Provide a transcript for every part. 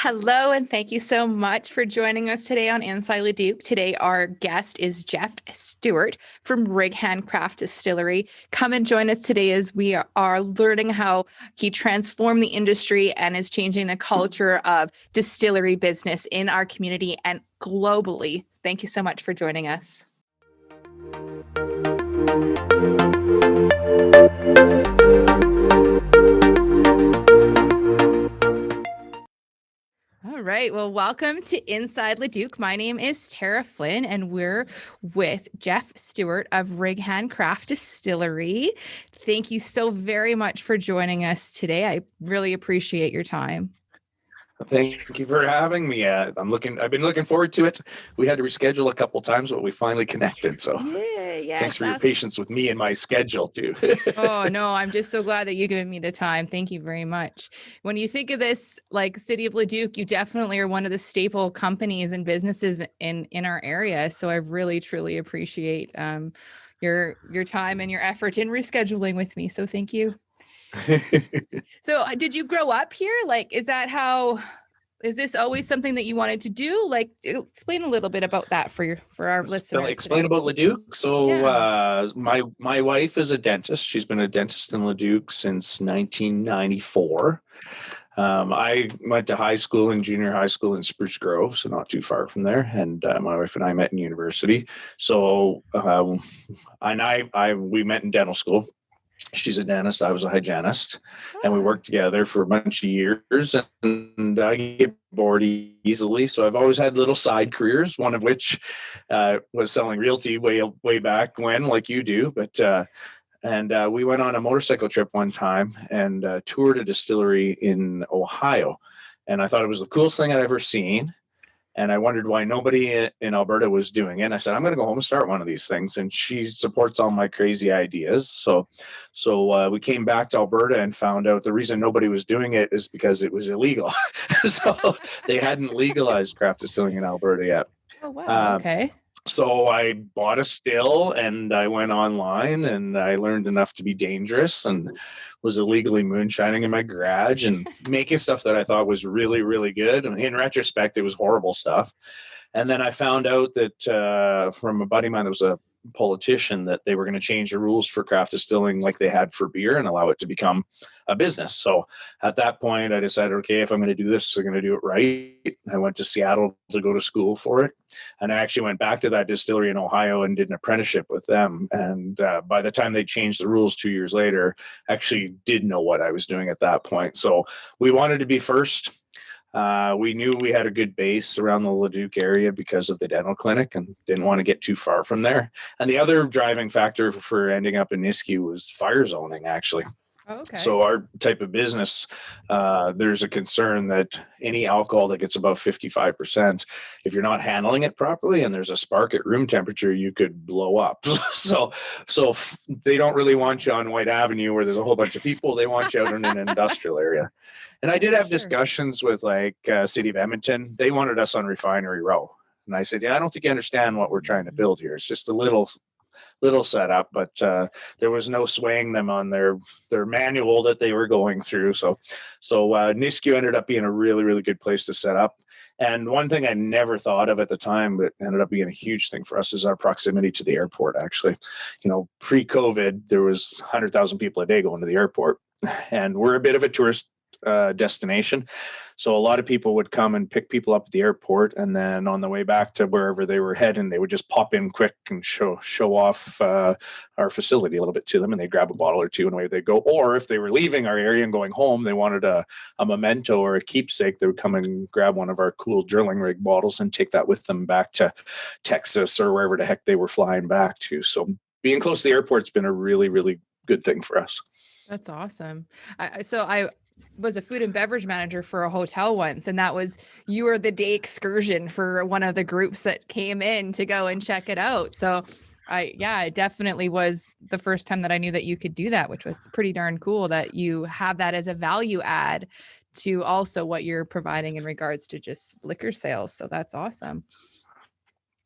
Hello, and thank you so much for joining us today on Inside Leduc. Today, our guest is Jeff Stewart from Rig Handcraft Distillery. Come and join us today as we are learning how he transformed the industry and is changing the culture of distillery business in our community and globally. Thank you so much for joining us. All right. Well, welcome to Inside Leduc. My name is Tarah Flynn, and we're with Jeff Stewart of Rig Handcraft Distillery. Thank you so very much for joining us today. I really appreciate your time. Thank you for having me. I've been looking forward to it. We had to reschedule a couple times, but we finally connected. So thanks for your patience with me and my schedule too. Oh, no, I'm just so glad that you've given me the time. Thank you very much. When you think of this, like city of Leduc, you definitely are one of the staple companies and businesses in our area. So I really, truly appreciate your time and your effort in rescheduling with me. So thank you. So did you grow up here? Like, is this always something that you wanted to do? Like, explain a little bit about that for our listeners. Explain about Leduc. So my wife is a dentist. She's been a dentist in Leduc since 1994. I went to high school and junior high school in Spruce Grove, so not too far from there. And my wife and I met in university. So we met in dental school. She's a dentist. I was a hygienist, and we worked together for a bunch of years. And I get bored easily, so I've always had little side careers. One of which was selling realty way back when, like you do. But we went on a motorcycle trip one time and toured a distillery in Ohio, and I thought it was the coolest thing I'd ever seen. And I wondered why nobody in Alberta was doing it. And I said, I'm going to go home and start one of these things. And she supports all my crazy ideas. So we came back to Alberta and found out the reason nobody was doing it is because it was illegal. So they hadn't legalized craft distilling in Alberta yet. Oh, wow. Okay. So I bought a still and I went online and I learned enough to be dangerous and was illegally moonshining in my garage and making stuff that I thought was really, really good. And in retrospect, it was horrible stuff. And then I found out that from a buddy of mine that was a politician that they were going to change the rules for craft distilling like they had for beer and allow it to become a business. So at that point, I decided, okay, if I'm going to do this, I'm going to do it right. I went to Seattle to go to school for it. And I actually went back to that distillery in Ohio and did an apprenticeship with them. And by the time they changed the rules 2 years later, I actually did know what I was doing at that point. So we wanted to be first. We knew we had a good base around the Leduc area because of the dental clinic and didn't want to get too far from there. And the other driving factor for ending up in Nisku was fire zoning, actually. Oh, okay. So our type of business, there's a concern that any alcohol that gets above 55%, if you're not handling it properly and there's a spark at room temperature, you could blow up. So they don't really want you on White Avenue where there's a whole bunch of people. They want you out in an industrial area. And I did have discussions with like City of Edmonton. They wanted us on Refinery Row. And I said, yeah, I don't think you understand what we're trying to build here. It's just a little setup, but there was no swaying them on their manual that they were going through. So Nisku ended up being a really, really good place to set up. And one thing I never thought of at the time, but ended up being a huge thing for us, is our proximity to the airport. Actually, pre-COVID, there was 100,000 people a day going to the airport, and we're a bit of a tourist destination. So a lot of people would come and pick people up at the airport, and then on the way back to wherever they were heading, they would just pop in quick and show off our facility a little bit to them, and they'd grab a bottle or two and away they'd go. Or if they were leaving our area and going home, they wanted a memento or a keepsake, they would come and grab one of our cool drilling rig bottles and take that with them back to Texas or wherever the heck they were flying back to. So being close to the airport's been a really, really good thing for us. That's awesome. I was a food and beverage manager for a hotel once, and you were the day excursion for one of the groups that came in to go and check it out. So it definitely was the first time that I knew that you could do that, which was pretty darn cool that you have that as a value add to also what you're providing in regards to just liquor sales. So that's awesome.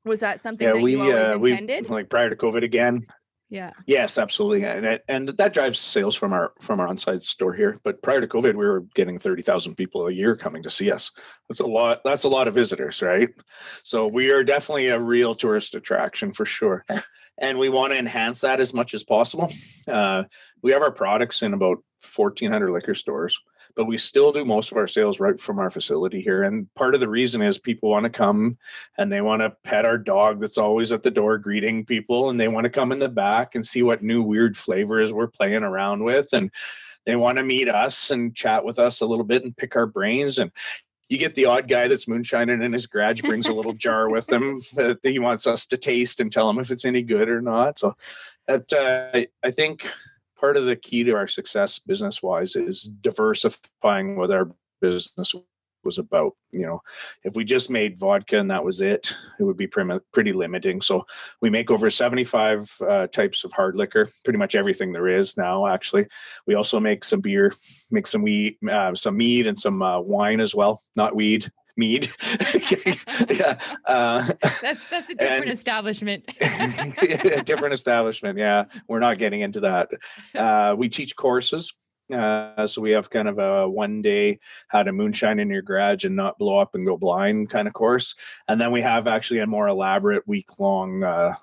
Was that something that you always intended? Like prior to COVID again. Yeah. Yes, absolutely, and that drives sales from our on-site store here. But prior to COVID, we were getting 30,000 people a year coming to see us. That's a lot. That's a lot of visitors, right? So we are definitely a real tourist attraction for sure, and we want to enhance that as much as possible. We have our products in about 1,400 liquor stores, but we still do most of our sales right from our facility here. And part of the reason is people want to come and they want to pet our dog that's always at the door greeting people, and they want to come in the back and see what new weird flavors we're playing around with, and they want to meet us and chat with us a little bit and pick our brains. And you get the odd guy that's moonshining in his garage, brings a little jar with him that he wants us to taste and tell him if it's any good or not. So that I think part of the key to our success business wise is diversifying what our business was about. If we just made vodka and that was it would be pretty limiting. So we make over 75 types of hard liquor, pretty much everything there is now. Actually, we also make some beer, make some weed, some mead, and some wine as well. Not weed, mead. Yeah. That's a different establishment. A different establishment. Yeah, we're not getting into that. We teach courses. So we have kind of a 1 day how to moonshine in your garage and not blow up and go blind kind of course. And then we have actually a more elaborate week-long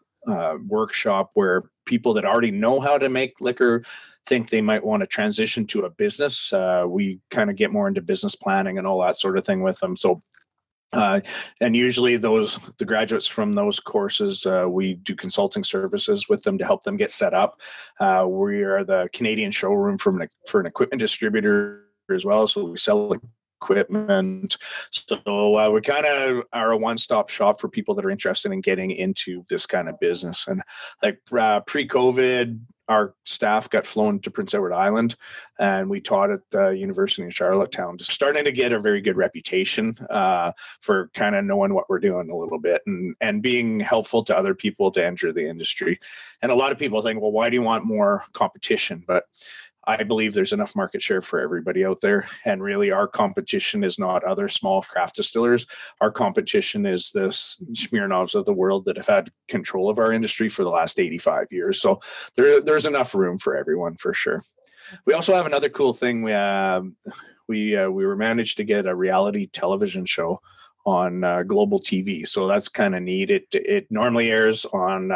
workshop where people that already know how to make liquor think they might want to transition to a business. We kind of get more into business planning and all that sort of thing with them. So and usually the graduates from those courses, we do consulting services with them to help them get set up. We are the Canadian showroom for an equipment distributor as well. So we sell equipment. So we kind of are a one-stop shop for people that are interested in getting into this kind of business. And like pre-COVID, our staff got flown to Prince Edward Island, and we taught at the University in Charlottetown, just starting to get a very good reputation for kind of knowing what we're doing a little bit and being helpful to other people to enter the industry. And a lot of people think, well, why do you want more competition? But I believe there's enough market share for everybody out there. And really, our competition is not other small craft distillers. Our competition is the Smirnoffs of the world that have had control of our industry for the last 85 years. So there's enough room for everyone for sure. We also have another cool thing. We were managed to get a reality television show on global TV. So that's kind of neat. It normally airs on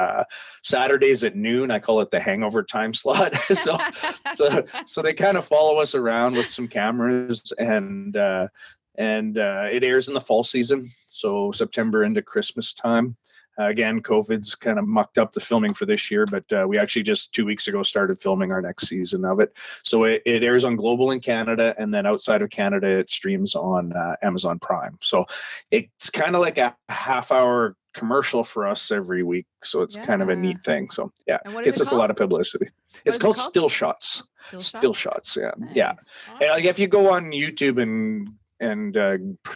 Saturdays at noon. I call it the hangover time slot. so they kind of follow us around with some cameras, and it airs in the fall season. So September into Christmas time. Again, COVID's kind of mucked up the filming for this year, but we actually just 2 weeks ago started filming our next season of it. So it airs on Global in Canada, and then outside of Canada, it streams on Amazon Prime. So it's kind of like a half-hour commercial for us every week. So it's kind of a neat thing. So yeah, gets us a lot of publicity. It's called Still Shots. Still Shots. Yeah. Nice. Yeah. Awesome. And like if you go on YouTube and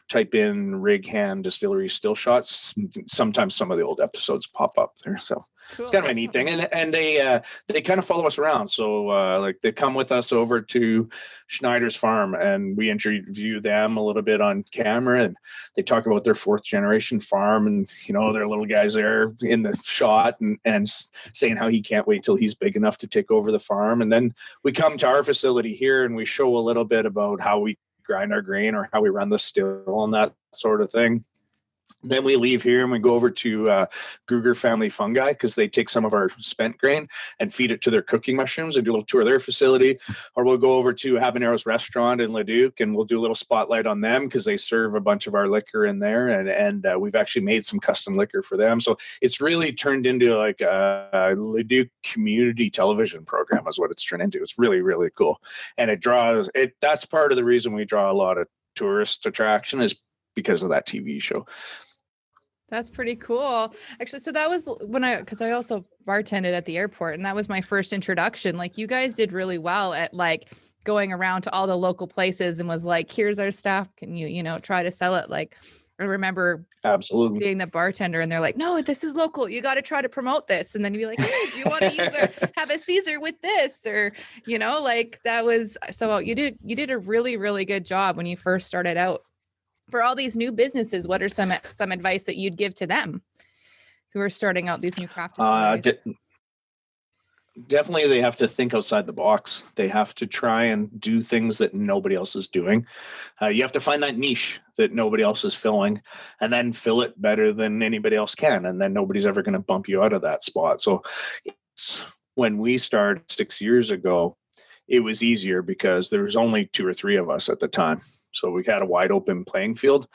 type in Rig Hand Distillery Still Shots, sometimes some of the old episodes pop up there. So cool. It's kind of a neat thing. And they kind of follow us around. So like they come with us over to Schneider's farm, and we interview them a little bit on camera, and they talk about their 4th generation farm, and their little guys there in the shot and saying how he can't wait till he's big enough to take over the farm. And then we come to our facility here and we show a little bit about how we grind our grain or how we run the still and that sort of thing. Then we leave here and we go over to Gruger Family Fungi, because they take some of our spent grain and feed it to their cooking mushrooms and do a little tour of their facility. Or we'll go over to Habanero's restaurant in Leduc and we'll do a little spotlight on them, because they serve a bunch of our liquor in there, and we've actually made some custom liquor for them. So it's really turned into like a Leduc community television program is what it's turned into. It's really, really cool. And that's part of the reason we draw a lot of tourist attraction, is because of that TV show. That's pretty cool. Actually, so that was because I also bartended at the airport, and that was my first introduction. Like, you guys did really well at like going around to all the local places and was like, here's our stuff. Can you, try to sell it? Like, I remember absolutely being the bartender, and they're like, no, this is local. You got to try to promote this. And then you'd be like, hey, do you want to have a Caesar with this? Or, like that was, so you did a really, really good job when you first started out. For all these new businesses, what are some advice that you'd give to them who are starting out these new craft distilleries? definitely they have to think outside the box. They have to try and do things that nobody else is doing. You have to find that niche that nobody else is filling, and then fill it better than anybody else can. And then nobody's ever going to bump you out of that spot. So when we started 6 years ago, it was easier because there was only 2 or 3 of us at the time. So we had a wide open playing field.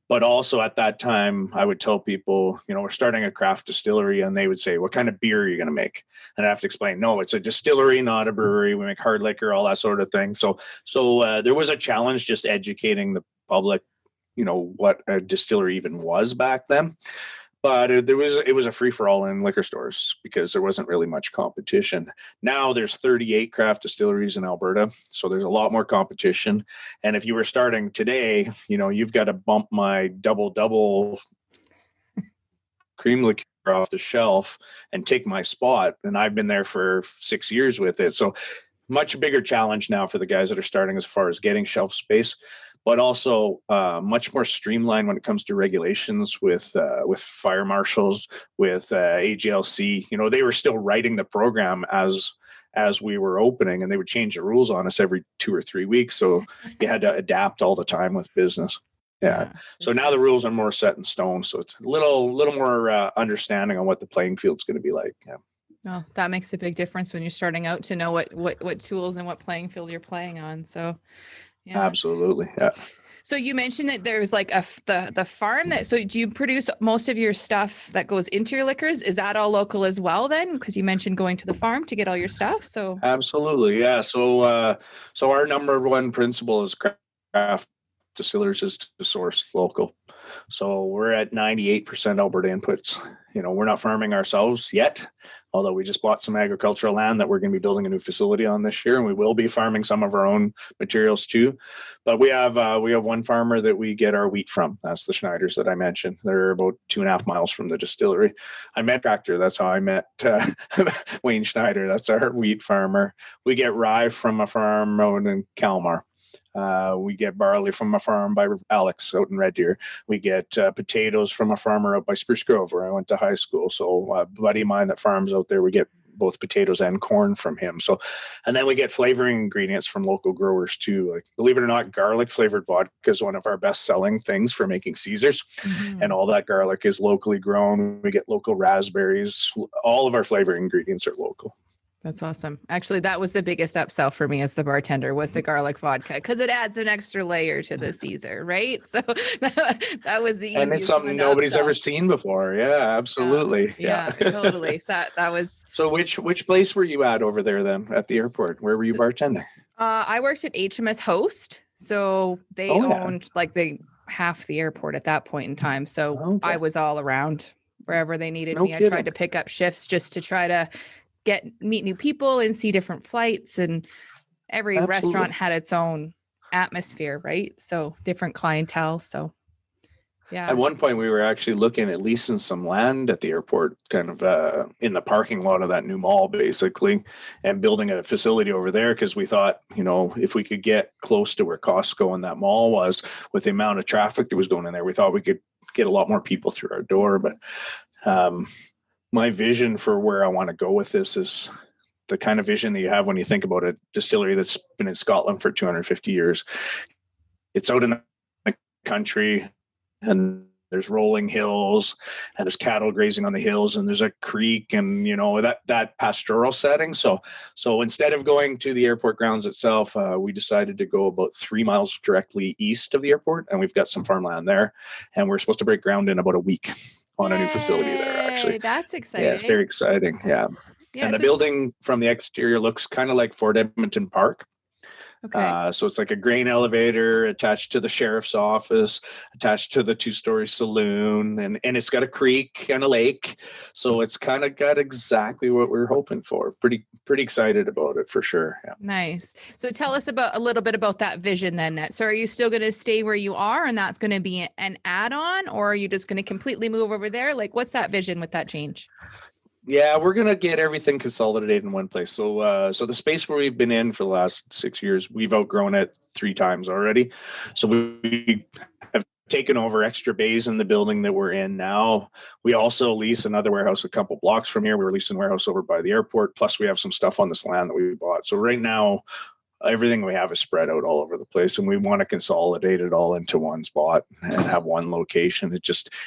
But also at that time, I would tell people, we're starting a craft distillery, and they would say, what kind of beer are you going to make? And I have to explain, no, it's a distillery, not a brewery. We make hard liquor, all that sort of thing. So there was a challenge just educating the public, what a distillery even was back then. But it was a free for all in liquor stores because there wasn't really much competition. Now there's 38 craft distilleries in Alberta, so there's a lot more competition. And if you were starting today, you've got to bump my double cream liqueur off the shelf and take my spot. And I've been there for 6 years with it. So much bigger challenge now for the guys that are starting as far as getting shelf space, but also much more streamlined when it comes to regulations with fire marshals, with AGLC. They were still writing the program as we were opening, and they would change the rules on us every 2 or 3 weeks. So you had to adapt all the time with business. Yeah. So now the rules are more set in stone. So it's a little more understanding on what the playing field's going to be like. Yeah. Well, that makes a big difference when you're starting out to know what tools and what playing field you're playing on. So, yeah, absolutely. Yeah. So you mentioned that there's like the farm so do you produce most of your stuff that goes into your liquors? Is that all local as well then? Because you mentioned going to the farm to get all your stuff. So absolutely. Yeah. So our number one principle is craft distillers is to source local. So we're at 98% Alberta inputs. We're not farming ourselves yet, although we just bought some agricultural land that we're going to be building a new facility on this year, and we will be farming some of our own materials too. But we have one farmer that we get our wheat from. That's the Schneiders that I mentioned. They're about 2.5 miles from the distillery. I met Tractor. That's how I met Wayne Schneider. That's our wheat farmer. We get rye from a farm out in Kalmar. We get barley from a farm by Alex out in Red Deer. We get potatoes from a farmer out by Spruce Grove, where I went to high school. So a buddy of mine that farms out there, we get both potatoes and corn from him. So, and then we get flavoring ingredients from local growers too. Like, believe it or not, garlic flavored vodka is one of our best selling things for making Caesars. Mm-hmm. And all that garlic is locally grown. We get local raspberries. All of our flavoring ingredients are local. That's awesome. Actually, that was the biggest upsell for me as the bartender was the garlic vodka, because it adds an extra layer to the Caesar, right? So that was the easiest. And it's something nobody's ever seen before. Yeah, absolutely. Yeah, totally. So that was. So which place were you at over there then at the airport? Where were you bartending? I worked at HMS Host. So they owned half the airport at that point in time. So I was all around wherever they needed me. I tried to pick up shifts just to try to meet new people and see different flights, and every restaurant had its own atmosphere, right? So different clientele. So yeah. At one point we were actually looking at leasing some land at the airport, kind of in the parking lot of that new mall basically, and building a facility over there, because we thought, if we could get close to where Costco and that mall was, with the amount of traffic that was going in there, we thought we could get a lot more people through our door. But my vision for where I want to go with this is the kind of vision that you have when you think about a distillery that's been in Scotland for 250 years. It's out in the country, and there's rolling hills, and there's cattle grazing on the hills, and there's a creek, and that pastoral setting. So instead of going to the airport grounds itself, we decided to go about 3 miles directly east of the airport, and we've got some farmland there, and we're supposed to break ground in about a week on a new facility there, actually. That's exciting. Yeah, it's very exciting. Yeah. And the building from the exterior looks kind of like Fort Edmonton Park. Okay. So it's like a grain elevator attached to the sheriff's office, attached to the 2-story saloon, and it's got a creek and a lake. So it's kind of got exactly what we were hoping for. Pretty excited about it for sure. Yeah. Nice. So tell us a little bit about that vision then. So are you still going to stay where you are, and that's going to be an add-on, or are you just going to completely move over there? Like, what's that vision with that change? Yeah, we're going to get everything consolidated in one place. So the space where we've been in for the last 6 years, we've outgrown it 3 times already. So we have taken over extra bays in the building that we're in now. We also lease another warehouse a couple blocks from here. We're leasing a warehouse over by the airport. Plus, we have some stuff on this land that we bought. So right now, everything we have is spread out all over the place, and we want to consolidate it all into one spot and have one location.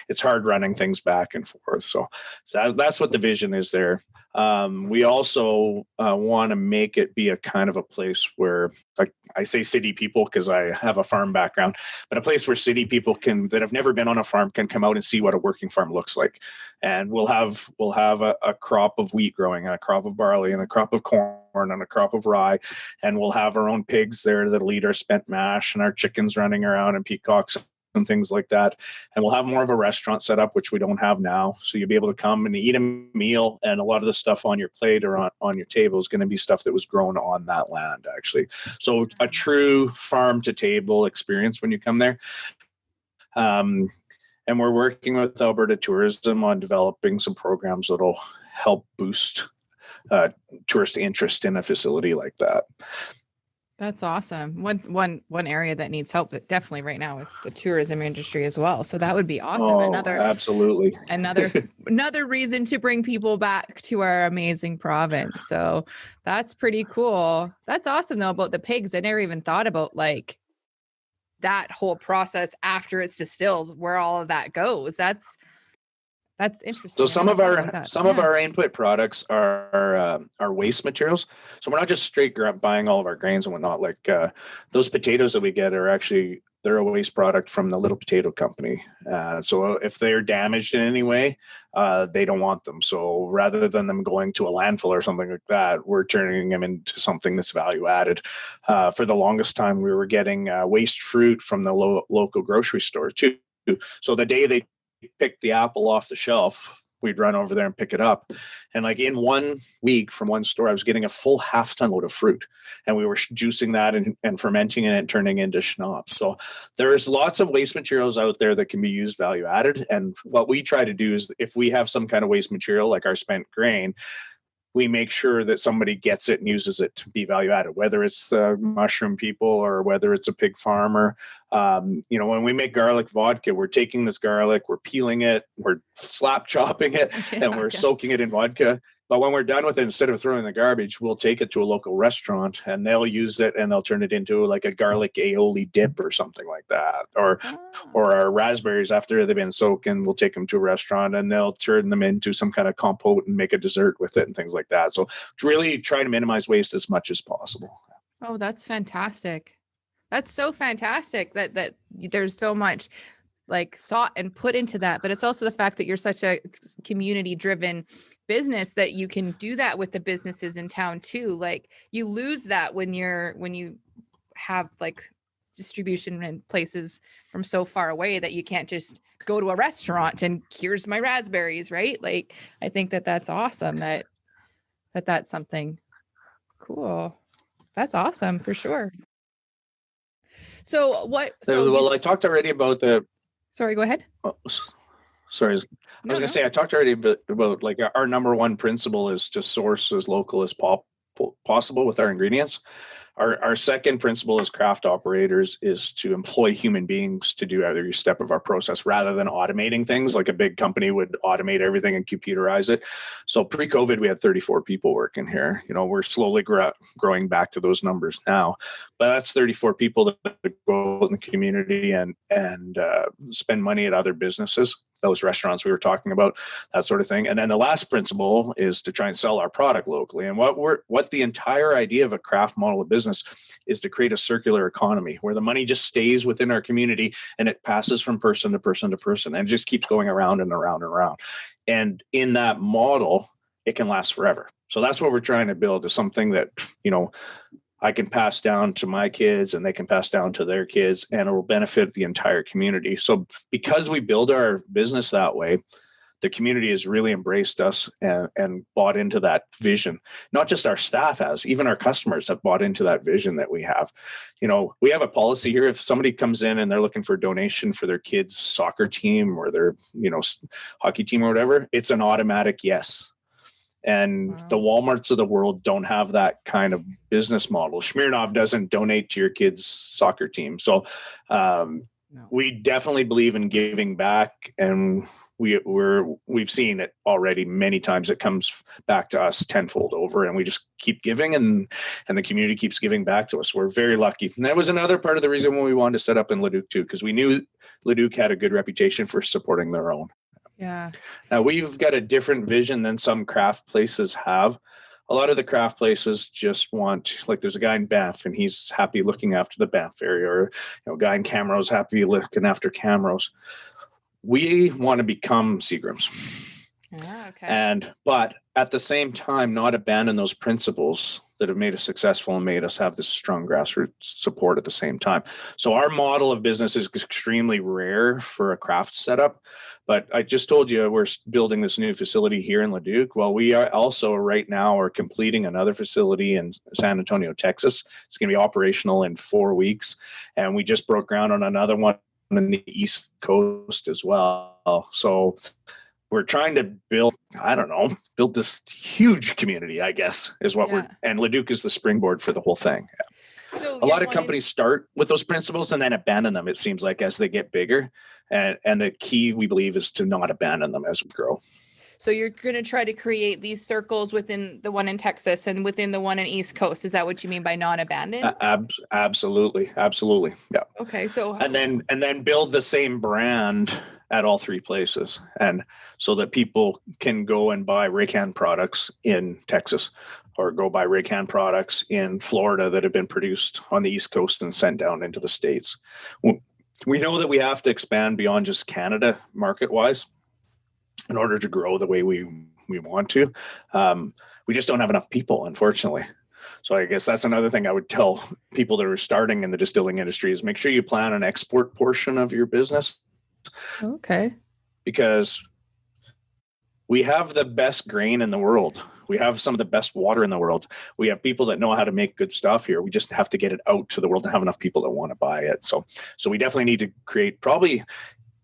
It's hard running things back and forth. So that's what the vision is there. We also want to make it be a kind of a place where, like I say city people because I have a farm background, but a place where city people that have never been on a farm can come out and see what a working farm looks like. And we'll have a crop of wheat growing, and a crop of barley, and a crop of corn, and a crop of rye, and we'll have our own pigs there that'll eat our spent mash, and our chickens running around, and peacocks and things like that. And we'll have more of a restaurant set up, which we don't have now. So you'll be able to come and eat a meal, and a lot of the stuff on your plate or on your table is going to be stuff that was grown on that land, actually. So a true farm to table experience when you come there. And we're working with Alberta Tourism on developing some programs that'll help boost tourist interest in a facility like that. That's awesome. One area that needs help, but definitely right now, is the tourism industry as well. So that would be awesome. Absolutely. Another reason to bring people back to our amazing province. So that's pretty cool. That's awesome though about the pigs. I never even thought about like that whole process after it's distilled, where all of that goes. That's interesting. So some of our input products are waste materials. So we're not just straight buying all of our grains and whatnot. Like those potatoes that we get are actually, they're a waste product from the Little Potato Company. So if they're damaged in any way, they don't want them. So rather than them going to a landfill or something like that, we're turning them into something that's value added. For the longest time, we were getting waste fruit from the local grocery store too. So the day they pick the apple off the shelf, we'd run over there and pick it up. And like in 1 week from one store, I was getting a full half-ton load of fruit, and we were juicing that and fermenting it and turning into schnapps. So there's lots of waste materials out there that can be used value added. And what we try to do is, if we have some kind of waste material like our spent grain, we make sure that somebody gets it and uses it to be value added, whether it's the mushroom people or whether it's a pig farmer. When we make garlic vodka, we're taking this garlic, we're peeling it, we're slap chopping it, and we're soaking it in vodka. But when we're done with it, instead of throwing in the garbage, we'll take it to a local restaurant, and they'll use it and they'll turn it into like a garlic aioli dip or something like that. Or our raspberries, after they've been soaking, we'll take them to a restaurant and they'll turn them into some kind of compote and make a dessert with it and things like that. So to really try to minimize waste as much as possible. Oh, that's fantastic. That's so fantastic that there's so much like thought and put into that. But it's also the fact that you're such a community driven business that you can do that with the businesses in town too. Like you lose that when you have like distribution in places from so far away that you can't just go to a restaurant and here's my raspberries, right? Like I think that's awesome that's something cool. That's awesome for sure. So I talked already about the. Sorry, go ahead. Oh, sorry. I was going to say, I talked already about like our number one principle is to source as local as possible with our ingredients. Our second principle as craft operators is to employ human beings to do every step of our process rather than automating things like a big company would automate everything and computerize it. So pre-COVID, we had 34 people working here. We're slowly growing back to those numbers now, but that's 34 people that go in the community and spend money at other businesses, those restaurants we were talking about, that sort of thing. And then the last principle is to try and sell our product locally. And what the entire idea of a craft model of business is to create a circular economy where the money just stays within our community and it passes from person to person to person and just keeps going around and around and around. And in that model, it can last forever. So that's what we're trying to build, is something that, I can pass down to my kids and they can pass down to their kids, and it will benefit the entire community. So because we build our business that way, the community has really embraced us and bought into that vision. Not just our staff has, even our customers have bought into that vision that we have. We have a policy here. If somebody comes in and they're looking for a donation for their kids' soccer team or their, hockey team or whatever, it's an automatic yes. And the Walmarts of the world don't have that kind of business model. Smirnoff doesn't donate to your kid's soccer team. So No. We definitely believe in giving back, and we've seen it already many times. It comes back to us tenfold over, and we just keep giving, and the community keeps giving back to us. We're very lucky. And that was another part of the reason why we wanted to set up in Leduc too, because we knew Leduc had a good reputation for supporting their own. Yeah. Now we've got a different vision than some craft places have. A lot of the craft places just want, like, there's a guy in Banff and he's happy looking after the Banff area, or a guy in Camrose happy looking after Camrose. We want to become Seagrams. Okay. But at the same time, not abandon those principles that have made us successful and made us have this strong grassroots support at the same time. So our model of business is extremely rare for a craft setup. But I just told you we're building this new facility here in Leduc. Well, we are also right now are completing another facility in San Antonio, Texas. It's going to be operational in 4 weeks. And we just broke ground on another one in the East Coast as well. So we're trying to build this huge community, I guess, is what and Leduc is the springboard for the whole thing. So a lot of companies start with those principles and then abandon them, it seems like, as they get bigger. And the key, we believe, is to not abandon them as we grow. So you're going to try to create these circles within the one in Texas and within the one in East Coast. Is that what you mean by not abandon? Absolutely. Yeah. Okay. So and then build the same brand at all 3 places, and so that people can go and buy Raycan products in Texas, or go buy Raycan products in Florida that have been produced on the East Coast and sent down into the States. We know that we have to expand beyond just Canada market-wise in order to grow the way we want to. We just don't have enough people, unfortunately. So I guess that's another thing I would tell people that are starting in the distilling industry is make sure you plan an export portion of your business. Okay. Because we have the best grain in the world. We have some of the best water in the world. We have people that know how to make good stuff here. We just have to get it out to the world and have enough people that want to buy it. So we definitely need to create, probably,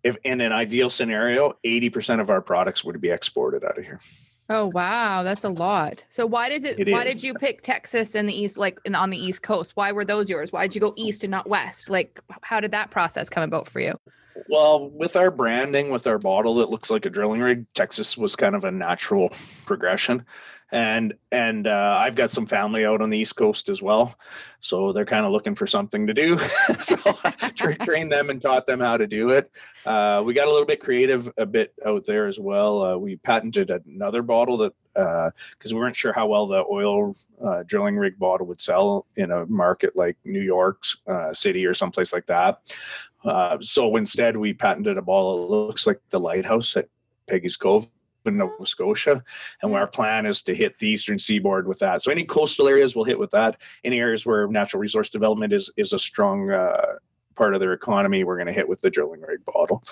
if in an ideal scenario, 80% of our products would be exported out of here. Oh, wow. That's a lot. So why did you pick Texas and the East, on the East Coast? Why were those yours? Why did you go East and not West? Like, how did that process come about for you? Well, with our branding, with our bottle that looks like a drilling rig, Texas was kind of a natural progression. And I've got some family out on the East Coast as well. So they're kind of looking for something to do. So I trained them and taught them how to do it. We got a little bit creative a bit out there as well. We patented another bottle that, because we weren't sure how well the oil drilling rig bottle would sell in a market like New York City or someplace like that. So instead, we patented a bottle that looks like the lighthouse at Peggy's Cove in Nova Scotia. And our plan is to hit the eastern seaboard with that. So any coastal areas we'll hit with that. Any areas where natural resource development is a strong part of their economy, we're going to hit with the drilling rig bottle.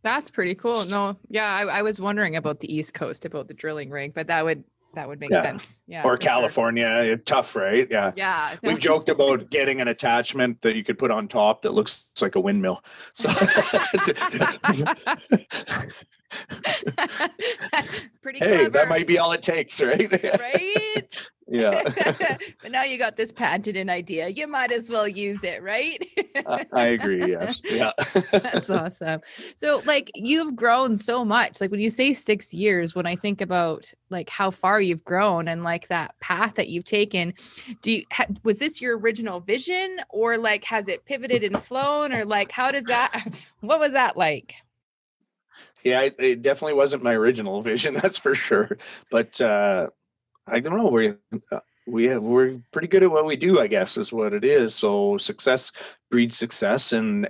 That's pretty cool. No, yeah, I was wondering about the East Coast, about the drilling rig, but that would make sense. Yeah. Or California, sure. Tough, right? Yeah. Yeah. We've joked about getting an attachment that you could put on top that looks like a windmill. So pretty hey, clever. That might be all it takes, right? Right? Yeah. But now you got this patented idea. You might as well use it, right? I agree. Yes. Yeah. That's awesome. So you've grown so much. Like when you say 6 years, when I think about how far you've grown and that path that you've taken, was this your original vision, or has it pivoted and flown, or how does that, what was that like? Yeah, it definitely wasn't my original vision, that's for sure. But I don't know. We're pretty good at what we do, I guess, is what it is. So success breeds success and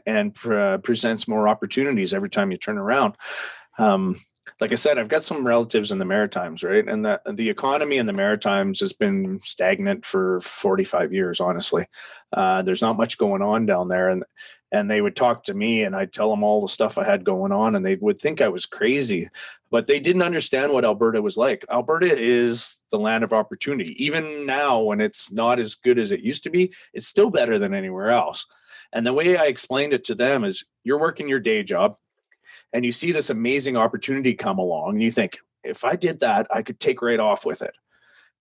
presents more opportunities every time you turn around. Like I said, I've got some relatives in the Maritimes, right? And the economy in the Maritimes has been stagnant for 45 years, honestly. There's not much going on down there. And they would talk to me and I'd tell them all the stuff I had going on, and they would think I was crazy, but they didn't understand what Alberta was like. Alberta is the land of opportunity. Even now, when it's not as good as it used to be, it's still better than anywhere else. And the way I explained it to them is, you're working your day job and you see this amazing opportunity come along and you think, if I did that, I could take right off with it.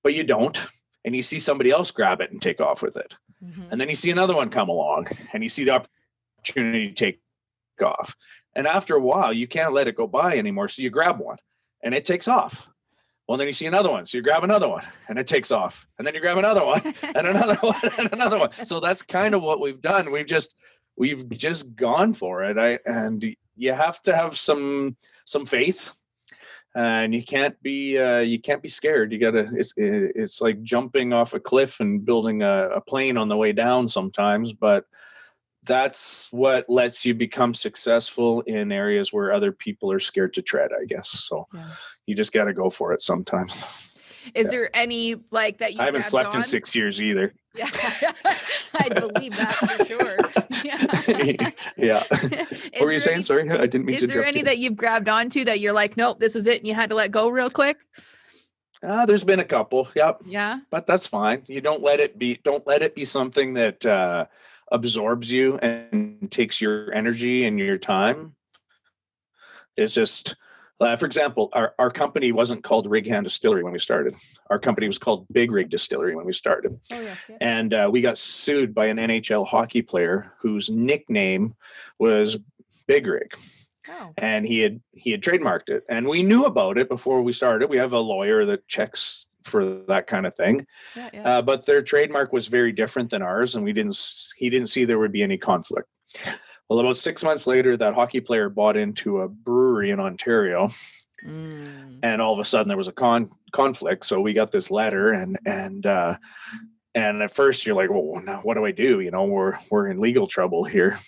But you don't. And you see somebody else grab it and take off with it. Mm-hmm. And then you see another one come along and you see the opportunity to take off. And after a while, you can't let it go by anymore. So you grab one and it takes off. Well, then you see another one. So you grab another one and it takes off. And then you grab another one and another one and another one. So that's kind of what we've done. We've just gone for it. And you have to have some faith, and you can't be scared. You gotta, it's like jumping off a cliff and building a plane on the way down sometimes, but that's what lets you become successful in areas where other people are scared to tread, I guess. So you just got to go for it sometimes. Is there any like that you I haven't slept on? in 6 years either. Yeah, I believe that for sure. Yeah. What were you saying? Sorry, I didn't mean to interrupt. Is there any that you've grabbed onto that you're like, nope, this was it, and you had to let go real quick? There's been a couple. Yep. Yeah. But that's fine. You don't let it be something that absorbs you and takes your energy and your time. It's just, for example, our company wasn't called Rig Hand Distillery when we started. Our company was called Big Rig Distillery when we started. Oh, yes. And we got sued by an NHL hockey player whose nickname was Big Rig. Oh. And he had trademarked it. And we knew about it before we started. We have a lawyer that checks for that kind of thing. But their trademark was very different than ours, and he didn't see there would be any conflict. Well, about 6 months later, that hockey player bought into a brewery in Ontario, and all of a sudden there was a conflict. So we got this letter, and at first you're like, well, now what do I do? You know, we're in legal trouble here.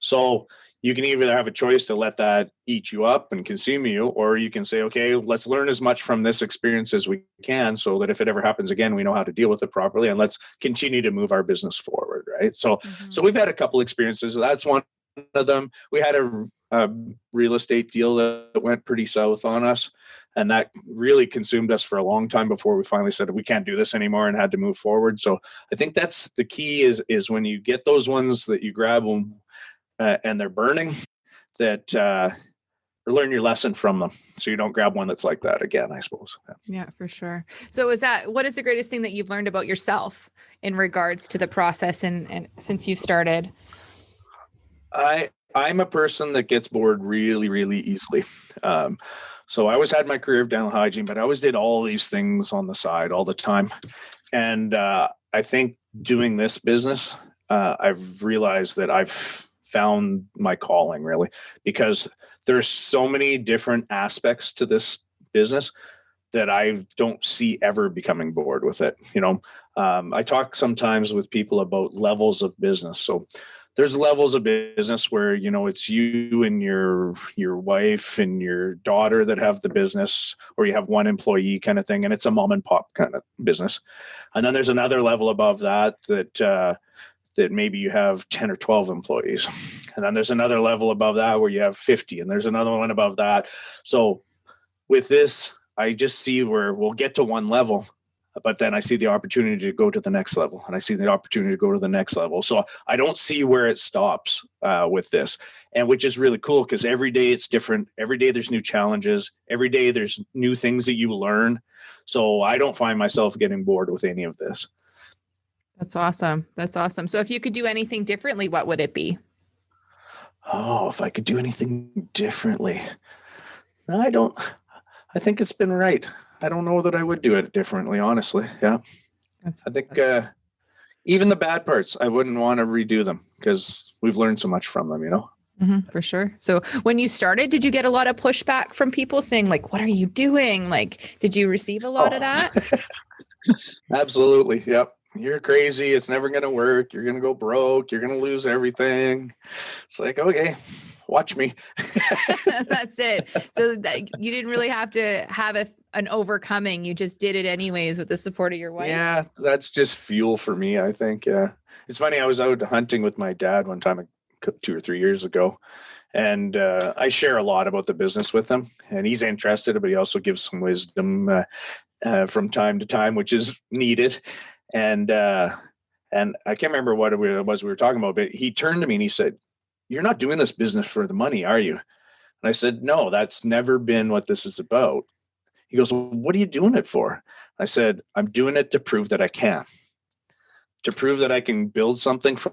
So you can either have a choice to let that eat you up and consume you, or you can say, okay, let's learn as much from this experience as we can so that if it ever happens again, we know how to deal with it properly, and let's continue to move our business forward, right? So we've had a couple experiences. That's one of them. We had a real estate deal that went pretty south on us, and that really consumed us for a long time before we finally said we can't do this anymore and had to move forward. So I think that's the key is when you get those ones that you grab them, and they're burning, that learn your lesson from them, so you don't grab one that's like that again, I suppose. Yeah, for sure. So what is the greatest thing that you've learned about yourself in regards to the process and since you started? I'm a person that gets bored really, really easily. So I always had my career of dental hygiene, but I always did all these things on the side all the time. And I think doing this business, I've realized that I've found my calling, really, because there's so many different aspects to this business that I don't see ever becoming bored with it. You know, I talk sometimes with people about levels of business. So there's levels of business where, you know, it's you and your wife and your daughter that have the business, or you have one employee kind of thing, and it's a mom and pop kind of business. And then there's another level above that maybe you have 10 or 12 employees. And then there's another level above that where you have 50, and there's another one above that. So with this, I just see where we'll get to one level, but then I see the opportunity to go to the next level, and I see the opportunity to go to the next level. So I don't see where it stops with this, and which is really cool, because every day it's different. Every day there's new challenges. Every day there's new things that you learn. So I don't find myself getting bored with any of this. That's awesome. That's awesome. So if you could do anything differently, what would it be? Oh, if I could do anything differently, I think it's been right. I don't know that I would do it differently, honestly. Yeah. I think even the bad parts, I wouldn't want to redo them, because we've learned so much from them, you know? For sure. So when you started, did you get a lot of pushback from people saying, like, what are you doing? Like, did you receive a lot of that? Absolutely. Yep. You're crazy. It's never going to work. You're going to go broke. You're going to lose everything. It's like, okay, watch me. That's it. So you didn't really have to have an overcoming. You just did it anyways with the support of your wife. Yeah, that's just fuel for me, I think. Yeah. It's funny. I was out hunting with my dad one time 2 or 3 years ago, and I share a lot about the business with him, and he's interested, but he also gives some wisdom from time to time, which is needed. And I can't remember what it was we were talking about, but he turned to me and he said, "You're not doing this business for the money, are you?" And I said, "No, that's never been what this is about." He goes, "Well, what are you doing it for?" I said, "I'm doing it to prove that I can build something from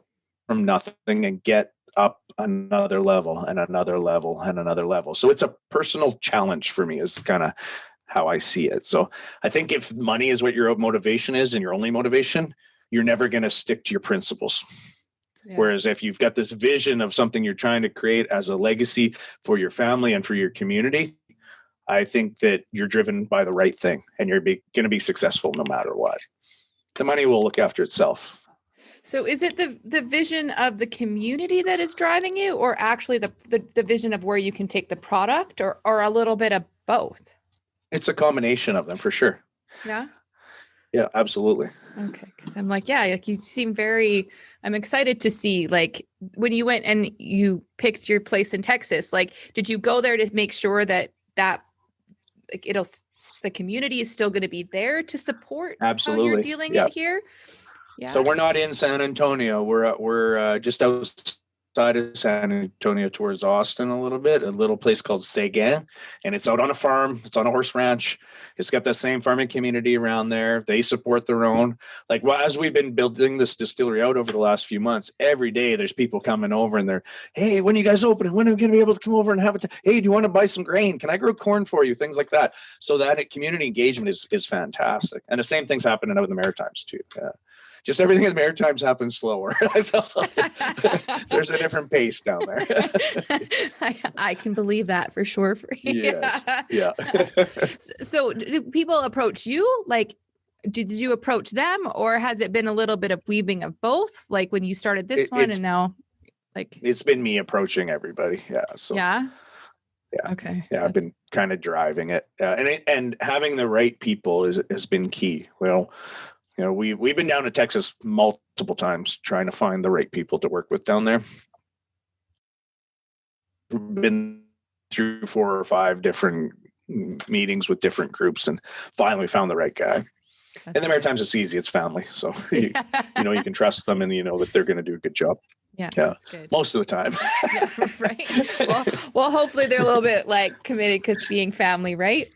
nothing and get up another level and another level and another level. So it's a personal challenge for me, is kind of how I see it. So I think if money is what your motivation is and your only motivation, you're never going to stick to your principles. Yeah. Whereas if you've got this vision of something you're trying to create as a legacy for your family and for your community, I think that you're driven by the right thing, and you're going to be successful no matter what. The money will look after itself. So is it the vision of the community that is driving you, or actually the vision of where you can take the product, or a little bit of both? It's a combination of them for sure. Yeah. Yeah, absolutely. Okay. Cause I'm like, yeah, like you seem I'm excited to see, like, when you went and you picked your place in Texas, like, did you go there to make sure that like the community is still going to be there to support absolutely. How you're dealing it here? Yeah. So we're not in San Antonio. We're just outside of San Antonio towards Austin a little place called Seguin, and it's out on a farm. It's on a horse ranch. It's got the same farming community around there. They support their own. Like, well, as we've been building this distillery out over the last few months, every day there's people coming over and they're, hey, when are you guys opening? When are we going to be able to come over and have it? Hey, do you want to buy some grain? Can I grow corn for you? Things like that. So that community engagement is fantastic. And the same thing's happening out in the Maritimes too. Yeah. Just everything in the Maritimes happens slower. So there's a different pace down there. I can believe that for sure. For you. Yes. Yeah. So do people approach you? Like, did you approach them, or has it been a little bit of weaving of both? Like when you started this one and now, like, it's been me approaching everybody. Yeah. So yeah. Yeah. Okay. Yeah. I've been kind of driving it, and having the right people has been key. Well, you know, we've been down to Texas multiple times trying to find the right people to work with down there. Been through 4 or 5 different meetings with different groups, and finally found the right guy. In the Maritimes, it's easy. It's family. So, you know, you can trust them, and you know that they're going to do a good job. Yeah, that's good. Most of the time. Yeah, right. Well, hopefully they're a little bit like committed because being family, right?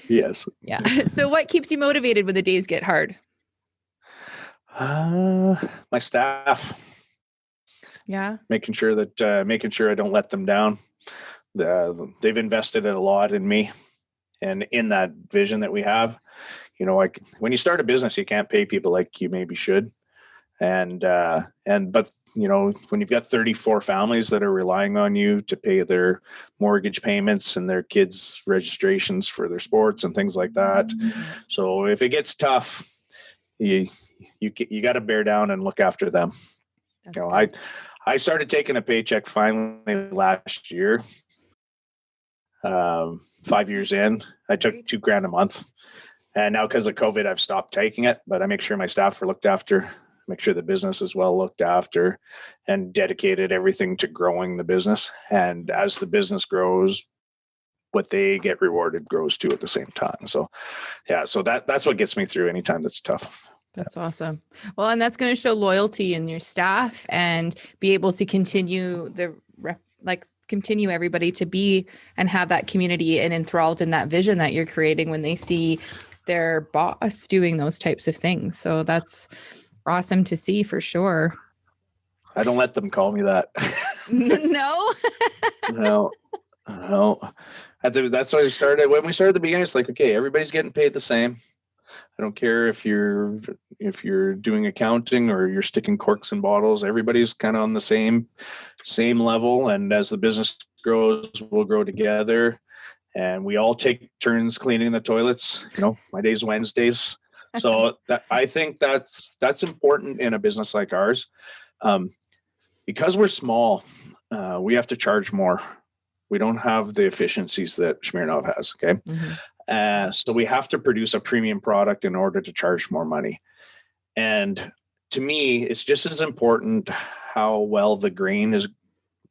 Yes. Yeah. So what keeps you motivated when the days get hard? My staff. Yeah. Making sure I don't let them down. They've invested a lot in me and in that vision that we have. You know, like when you start a business, you can't pay people like you maybe should. But you know, when you've got 34 families that are relying on you to pay their mortgage payments and their kids' registrations for their sports and things like that. So if it gets tough, you got to bear down and look after them. That's you know, good. I started taking a paycheck finally last year. 5 years in, I took $2,000 a month, and now because of COVID, I've stopped taking it. But I make sure my staff are looked after, make sure the business is well looked after, and dedicated everything to growing the business. And as the business grows, what they get rewarded grows too at the same time. So, yeah, so that's what gets me through any time that's tough. That's awesome. Well, and that's going to show loyalty in your staff and be able to continue continue everybody to be and have that community and enthralled in that vision that you're creating when they see their boss doing those types of things. So that's awesome to see for sure. I don't let them call me that. No. No. That's why we started. When we started at the beginning, it's like, okay, everybody's getting paid the same. I don't care if you're doing accounting or you're sticking corks in bottles. Everybody's kind of on the same level. And as the business grows, we'll grow together. And we all take turns cleaning the toilets. You know, my day's Wednesdays. So I think that's important in a business like ours. Because we're small, we have to charge more. We don't have the efficiencies that Smirnoff has. Okay. Mm-hmm. So we have to produce a premium product in order to charge more money. And to me, it's just as important how well the grain has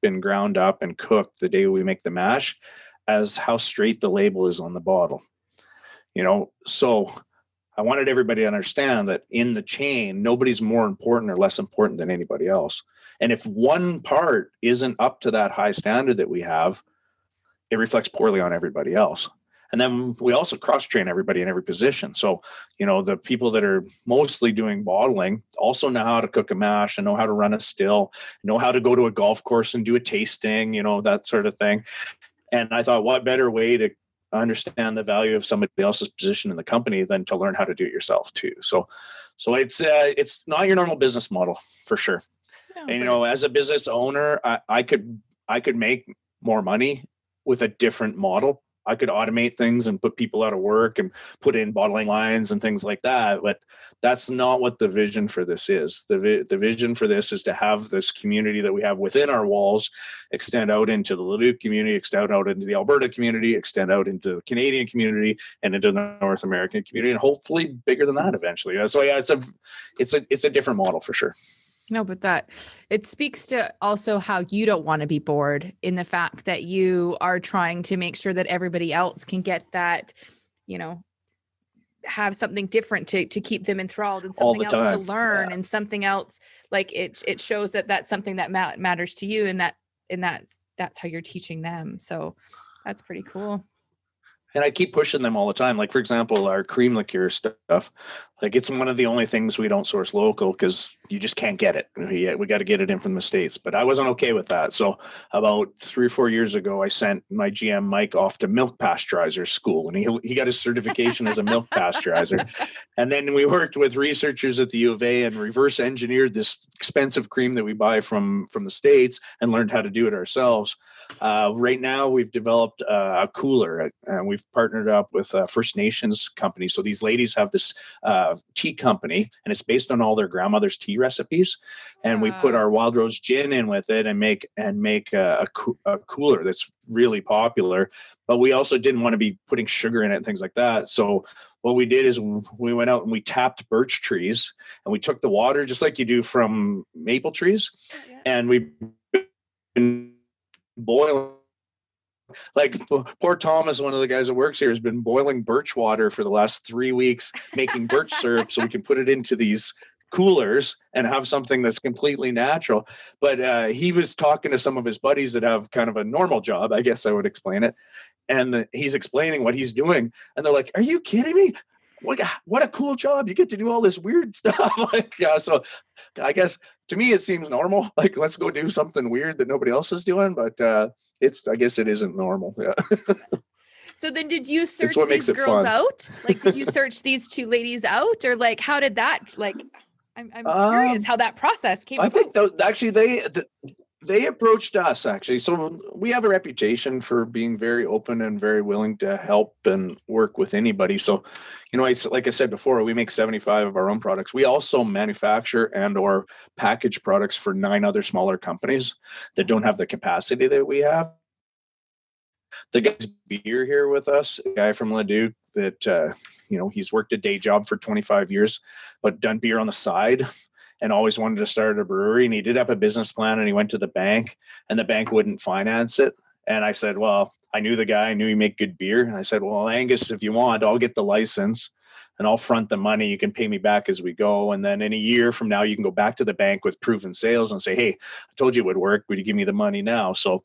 been ground up and cooked the day we make the mash as how straight the label is on the bottle. You know, so I wanted everybody to understand that in the chain, nobody's more important or less important than anybody else. And if one part isn't up to that high standard that we have, it reflects poorly on everybody else. And then we also cross-train everybody in every position. So, the people that are mostly doing bottling also know how to cook a mash and know how to run a still, know how to go to a golf course and do a tasting, that sort of thing. And I thought, what better way to understand the value of somebody else's position in the company than to learn how to do it yourself too. So it's not your normal business model for sure. No, and as a business owner, I could make more money with a different model. I could automate things and put people out of work and put in bottling lines and things like that. But that's not what the vision for this is. The vision for this is to have this community that we have within our walls extend out into the Leduc community, extend out into the Alberta community, extend out into the Canadian community and into the North American community, and hopefully bigger than that eventually. So yeah, it's a different model for sure. No, but it speaks to also how you don't want to be bored, in the fact that you are trying to make sure that everybody else can get that, have something different to keep them enthralled, and something else to learn, and something else, like it shows that that's something that matters to you, and that's how you're teaching them. So that's pretty cool. And I keep pushing them all the time. Like, for example, our cream liqueur stuff, like it's one of the only things we don't source local because you just can't get it. We got to get it in from the States. But I wasn't okay with that. So about 3 or 4 years ago, I sent my GM, Mike, off to milk pasteurizer school. And he got his certification as a milk pasteurizer. And then we worked with researchers at the U of A and reverse engineered this expensive cream that we buy from the States and learned how to do it ourselves. Right now, we've developed a cooler, and we've partnered up with a First Nations company. So these ladies have this tea company, and it's based on all their grandmother's tea recipes. And we put our Wild Rose gin in with it and make a cooler that's really popular. But we also didn't want to be putting sugar in it and things like that. So what we did is we went out and we tapped birch trees, and we took the water just like you do from maple trees, and we boiling. Like poor Thomas, one of the guys that works here, has been boiling birch water for the last 3 weeks, making birch syrup so we can put it into these coolers and have something that's completely natural. But he was talking to some of his buddies that have kind of a normal job, I guess I would explain it. And he's explaining what he's doing. And they're like, "Are you kidding me? What a cool job. You get to do all this weird stuff." Like, yeah, so I guess to me, it seems normal. Like, let's go do something weird that nobody else is doing. But I guess it isn't normal. Yeah. So then did you search these girls out? Like, did you search these two ladies out, or like, how did that, like, I'm curious how that process came about. I think actually they approached us, actually. So we have a reputation for being very open and very willing to help and work with anybody. So, like I said before, we make 75 of our own products. We also manufacture and or package products for 9 other smaller companies that don't have the capacity that we have. The guy's beer here with us, a guy from Leduc that, he's worked a day job for 25 years, but done beer on the side and always wanted to start a brewery. And he did have a business plan, and he went to the bank, and the bank wouldn't finance it. And I said, well, I knew the guy, I knew he made good beer. And I said, well, Angus, if you want, I'll get the license and I'll front the money. You can pay me back as we go. And then in a year from now, you can go back to the bank with proven sales and say, hey, I told you it would work. Would you give me the money now? So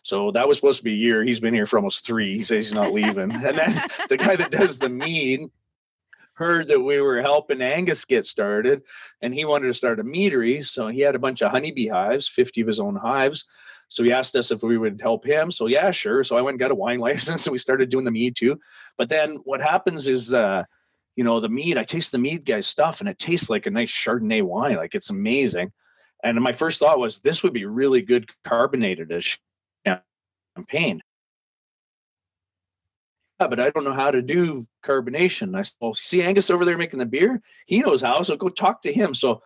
that was supposed to be a year. He's been here for almost 3. He says he's not leaving. And then the guy that does the mead heard that we were helping Angus get started, and he wanted to start a meadery. So he had a bunch of honeybee hives, 50 of his own hives. So he asked us if we would help him. So yeah, sure. So I went and got a wine license, and we started doing the mead too. But then what happens is, the mead, I taste the mead guy's stuff, and it tastes like a nice Chardonnay wine. Like, it's amazing. And my first thought was, this would be really good carbonated as champagne. Yeah, but I don't know how to do carbonation. I said, well, see Angus over there making the beer? He knows how, so go talk to him. So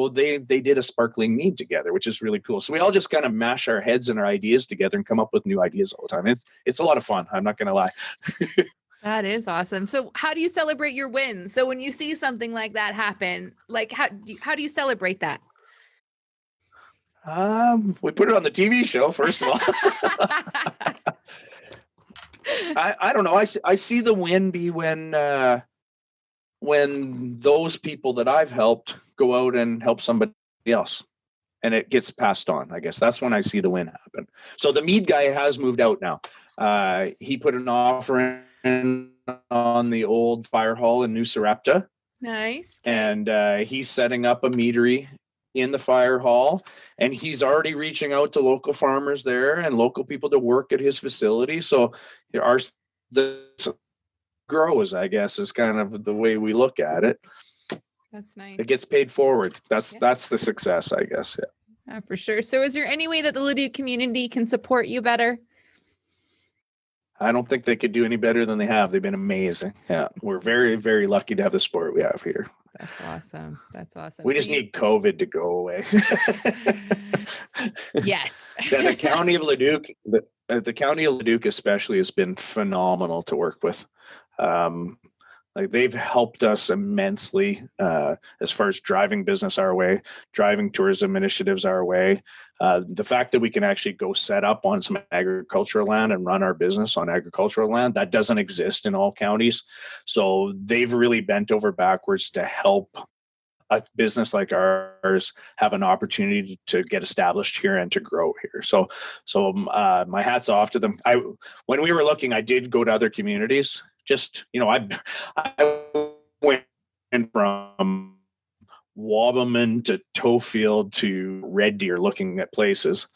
they did a sparkling mead together, which is really cool. So we all just kind of mash our heads and our ideas together and come up with new ideas all the time. It's a lot of fun. I'm not going to lie. That is awesome. So how do you celebrate your wins? So when you see something like that happen, like how do you celebrate that? We put it on the TV show, first of all. I don't know. I see the win be when those people that I've helped go out and help somebody else, and it gets passed on. I guess that's when I see the win happen. So the mead guy has moved out now. He put an offer on the old fire hall in New Sarepta. Nice. Okay. And he's setting up a meadery in the fire hall, and he's already reaching out to local farmers there and local people to work at his facility. So this grows, I guess, is kind of the way we look at it. That's nice. It gets paid forward. That's the success, I guess. Yeah, for sure. So is there any way that the Leduc community can support you better? I don't think they could do any better than they have. They've been amazing. Yeah, we're very, very lucky to have the sport we have here. That's awesome. That's awesome. We just need COVID to go away. Yes. The county of Leduc, the county of Leduc especially, has been phenomenal to work with. Like, they've helped us immensely as far as driving business our way, driving tourism initiatives our way. The fact that we can actually go set up on some agricultural land and run our business on agricultural land, that doesn't exist in all counties. So they've really bent over backwards to help a business like ours have an opportunity to get established here and to grow here. So my hat's off to them. When we were looking, I did go to other communities. Just, I went from Wabamun to Tofield to Red Deer looking at places.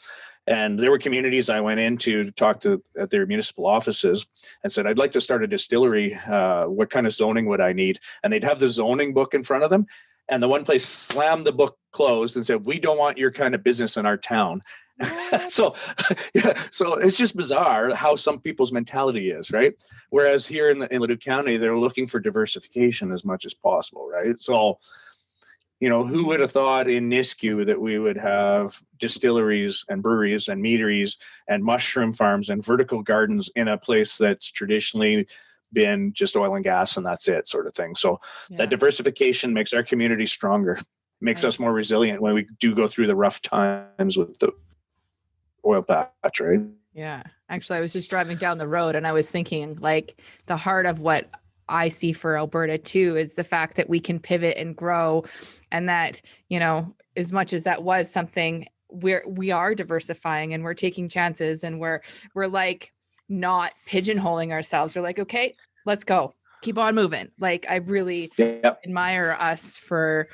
And there were communities I went into to talk to at their municipal offices and said, I'd like to start a distillery. What kind of zoning would I need? And they'd have the zoning book in front of them. And the one place slammed the book closed and said, we don't want your kind of business in our town. So it's just bizarre how some people's mentality is, right? Whereas here in Leduc County, they're looking for diversification as much as possible, right? So, who would have thought in Nisku that we would have distilleries and breweries and meaderies and mushroom farms and vertical gardens in a place that's traditionally been just oil and gas and that's it, sort of thing. So that diversification makes our community stronger, makes us more resilient when we do go through the rough times with the oil patch, right? Yeah. Actually, I was just driving down the road and I was thinking, like, the heart of what I see for Alberta too is the fact that we can pivot and grow, and that, as much as that was something we are diversifying and we're taking chances, and we're like not pigeonholing ourselves. We're like, okay, let's go, keep on moving. Like, I really admire us for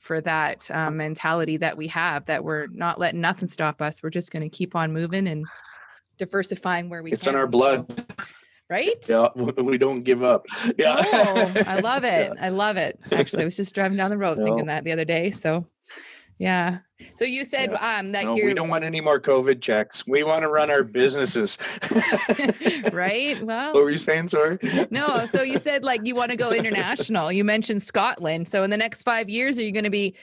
that mentality that we have, that we're not letting nothing stop us. We're just going to keep on moving and diversifying where we can. It's in our blood. So, right? Yeah, we don't give up. Yeah. Oh, I love it. I love it. Actually, I was just driving down the road thinking that the other day. So, yeah. So you said that we don't want any more COVID checks. We want to run our businesses. Right. Well, what were you saying? Sorry. No. So you said, like, you want to go international. You mentioned Scotland. So in the next 5 years, are you going to be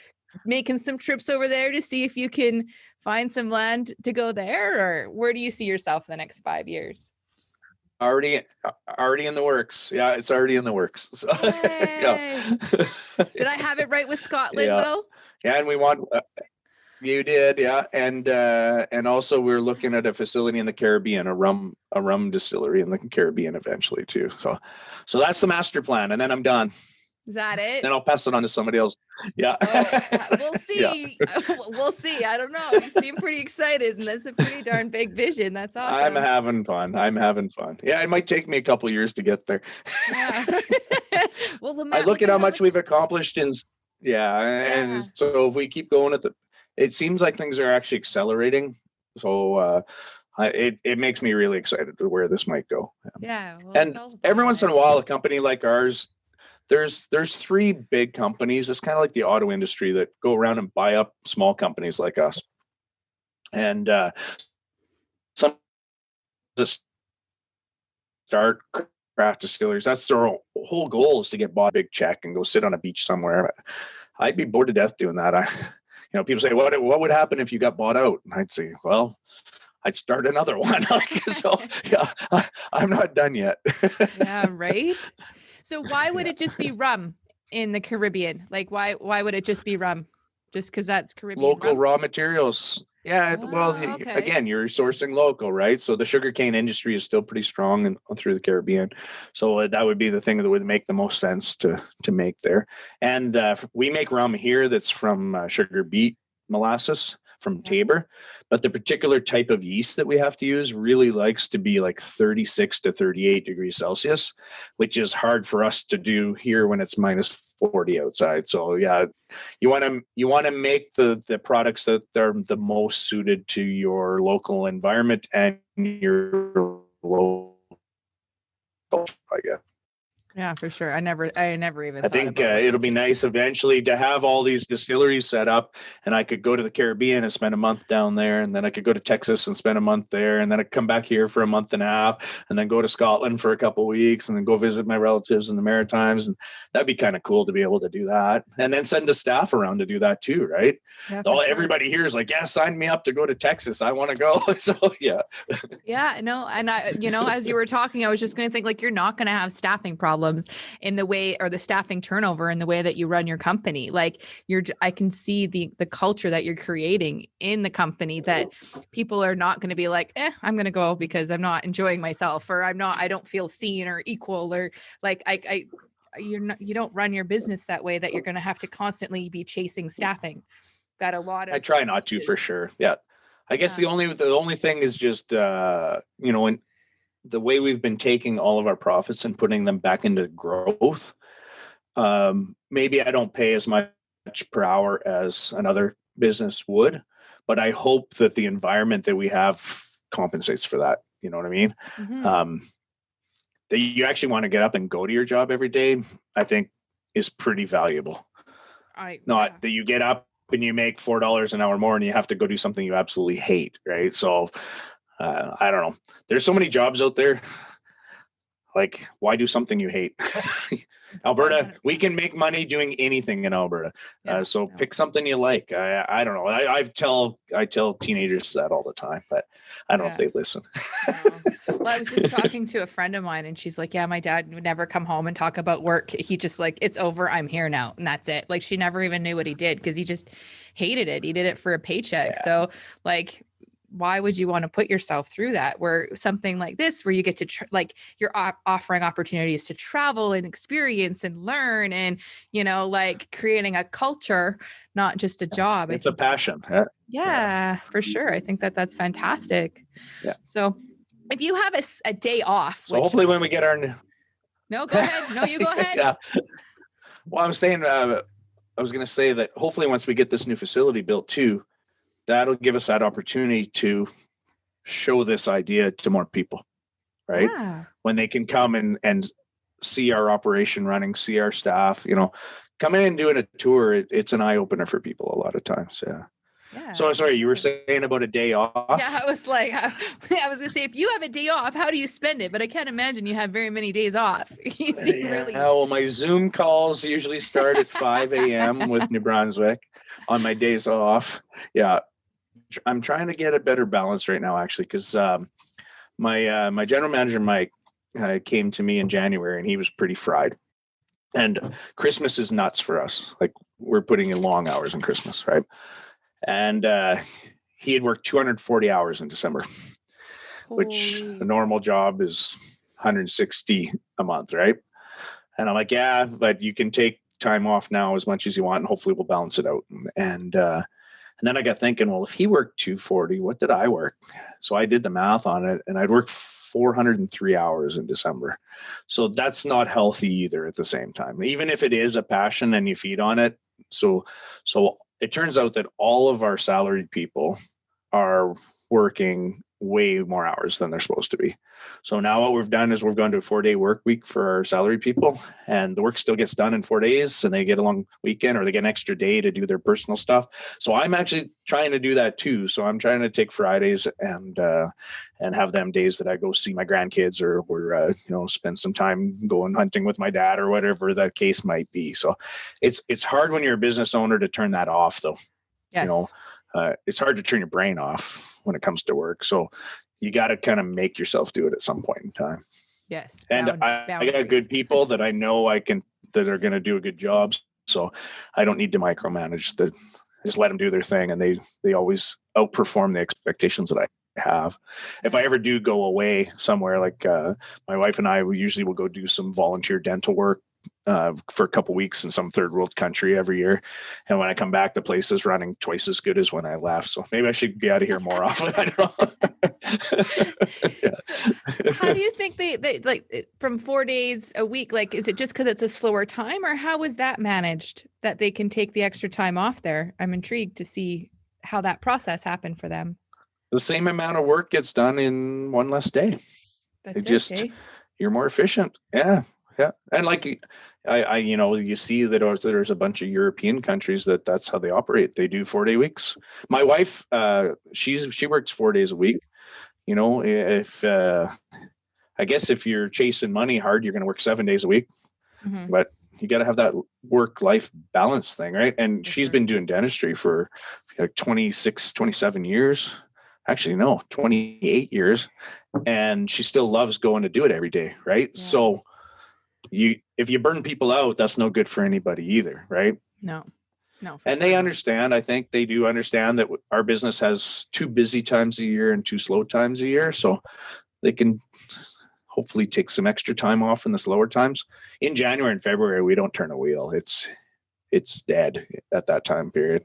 making some trips over there to see if you can find some land to go there, or where do you see yourself in the next 5 years? Already in the works. Yeah, it's already in the works. So, Did I have it right with Scotland though? Yeah, and we want. You did, yeah, and also we're looking at a facility in the Caribbean, a rum distillery in the Caribbean eventually too. So that's the master plan, and then I'm done. Is that it? Then I'll pass it on to somebody else. Yeah. We'll see. Yeah. We'll see. I don't know. You seem pretty excited, and that's a pretty darn big vision. That's awesome. I'm having fun. Yeah, it might take me a couple years to get there. Yeah. Well, I look at how much we've accomplished and so if we keep going it seems like things are actually accelerating. So it makes me really excited to where this might go. Yeah. Well, and every once in a while, a company like ours, there's three big companies. It's kind of like the auto industry that go around and buy up small companies like us. And some just start craft distilleries. That's their whole goal, is to get bought a big check and go sit on a beach somewhere. I'd be bored to death doing that. People say, what would happen if you got bought out? And I'd say, well, I'd start another one. So yeah, I'm not done yet. Yeah, right. So why would it just be rum in the Caribbean? Like, why would it just be rum? Just because that's Caribbean local rum? Raw materials. Yeah, again, you're sourcing local, right? So the sugarcane industry is still pretty strong through the Caribbean. So that would be the thing that would make the most sense to make there. And we make rum here that's from sugar beet molasses, from Tabor, but the particular type of yeast that we have to use really likes to be like 36 to 38 degrees Celsius, which is hard for us to do here when it's minus 40 outside. So yeah, you want to make the products that are the most suited to your local environment and your local culture, I guess. Yeah, for sure. I never even I thought think about it'll be nice eventually to have all these distilleries set up, and I could go to the Caribbean and spend a month down there, and then I could go to Texas and spend a month there, and then I come back here for a month and a half, and then go to Scotland for a couple of weeks, and then go visit my relatives in the Maritimes, and that'd be kind of cool to be able to do that, and then send the staff around to do that too, right? Yeah, everybody here is like, yeah, sign me up to go to Texas. I want to go. So yeah. Yeah, no, and I, as you were talking, I was just going to think like you're not going to have staffing problems in the way, or the staffing turnover in the way that you run your company. Like I can see the culture that you're creating in the company, that people are not going to be like, I'm going to go because I'm not enjoying myself, or I don't feel seen or equal, or like you don't run your business that way, that you're going to have to constantly be chasing staffing. That a lot of I try not to, for sure. Yeah. I guess the only thing is just when the way we've been taking all of our profits and putting them back into growth. Maybe I don't pay as much per hour as another business would, but I hope that the environment that we have compensates for that. You know what I mean? Mm-hmm. That you actually want to get up and go to your job every day, I think is pretty valuable. Not that you get up and you make $4 an hour more and you have to go do something you absolutely hate, right? So I don't know. There's so many jobs out there. Like, why do something you hate? Alberta, we can make money doing anything in Alberta. Pick something you like. I don't know. I tell teenagers that all the time, but I don't know if they listen. Well, I was just talking to a friend of mine, and she's like, yeah, my dad would never come home and talk about work. He just like, it's over. I'm here now. And that's it. Like, she never even knew what he did because he just hated it. He did it for a paycheck. Yeah. So like, why would you want to put yourself through that, where something like this, where you get to you're offering opportunities to travel and experience and learn, and, like creating a culture, not just a job. It's a passion. Yeah, for sure. I think that's fantastic. Yeah. So if you have a day off, so hopefully when we get our no, go ahead. No, you go ahead. Yeah. Well, I'm saying, I was going to say that hopefully once we get this new facility built too, that'll give us that opportunity to show this idea to more people, right? Yeah. When they can come and see our operation running, see our staff, coming in and doing a tour, it's an eye opener for people a lot of times. Yeah. Yeah. So sorry, you were saying about a day off? Yeah, I was like, I was gonna say, if you have a day off, how do you spend it? But I can't imagine you have very many days off. You seem really. Well, my Zoom calls usually start at 5 a.m. with New Brunswick on my days off. Yeah. I'm trying to get a better balance right now, actually, because my general manager, Mike, came to me in January, and he was pretty fried. And Christmas is nuts for us. Like, we're putting in long hours in Christmas, right? And he had worked 240 hours in December, which a normal job is 160 a month, right? And I'm like, yeah, but you can take time off now as much as you want, and hopefully we'll balance it out. And then I got thinking, well, if he worked 240, what did I work? So I did the math on it, and I'd worked 403 hours in December. So that's not healthy either at the same time, even if it is a passion and you feed on it. So it turns out that all of our salaried people are working way more hours than they're supposed to be. So now what we've done is we've gone to a 4-day work week for our salary people, and the work still gets done in 4 days, and they get a long weekend, or they get an extra day to do their personal stuff. So I'm actually trying to do that too. So I'm trying to take Fridays and have them days that I go see my grandkids, or spend some time going hunting with my dad, or whatever the case might be. So it's hard when you're a business owner to turn that off, though. Yes. It's hard to turn your brain off when it comes to work. So you got to kind of make yourself do it at some point in time. Yes. And I got good people that I know that are going to do a good job. So I don't need to micromanage. I just let them do their thing, and they always outperform the expectations that I have. If I ever do go away somewhere, like my wife and I, we usually will go do some volunteer dental work for a couple weeks in some third world country every year. And when I come back, the place is running twice as good as when I left. So maybe I should be out of here more often. I don't know. Yeah. So how do you think they like from 4 days a week? Like, is it just because it's a slower time, or how is that managed that they can take the extra time off there? I'm intrigued to see how that process happened for them. The same amount of work gets done in one less day. That's Just, you're more efficient. Yeah. Yeah. And like, you see that there's a bunch of European countries that's how they operate. They do 4-day weeks. My wife, she works 4 days a week. If, I guess if you're chasing money hard, you're going to work 7 days a week, but you got to have that work-life balance thing. Right. And she's been doing dentistry for like 26, 27 years. Actually, no, 28 years. And she still loves going to do it every day. Right. Yeah. So if you burn people out, that's no good for anybody either. Right. No. And they understand. I think they do understand that our business has 2 busy times a year and 2 slow times a year. So they can hopefully take some extra time off in the slower times. In January and February, we don't turn a wheel. It's dead at that time period.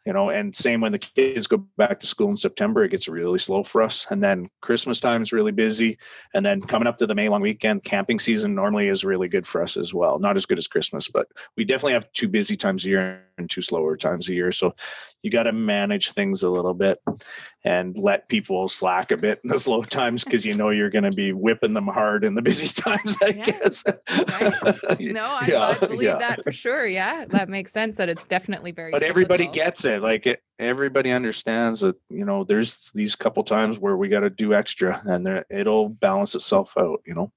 And same when the kids go back to school in September, it gets really slow for us. And then Christmas time is really busy. And then coming up to the May long weekend, camping season normally is really good for us as well. Not as good as Christmas, but we definitely have 2 busy times a year and 2 slower times a year. So you got to manage things a little bit and let people slack a bit in the slow times, because you're going to be whipping them hard in the busy times, I guess. Right. No, I believe that for sure. Yeah, that makes sense. That it's definitely very. But everybody gets it. Like everybody understands that there's these couple times where we got to do extra, and it'll balance itself out. No,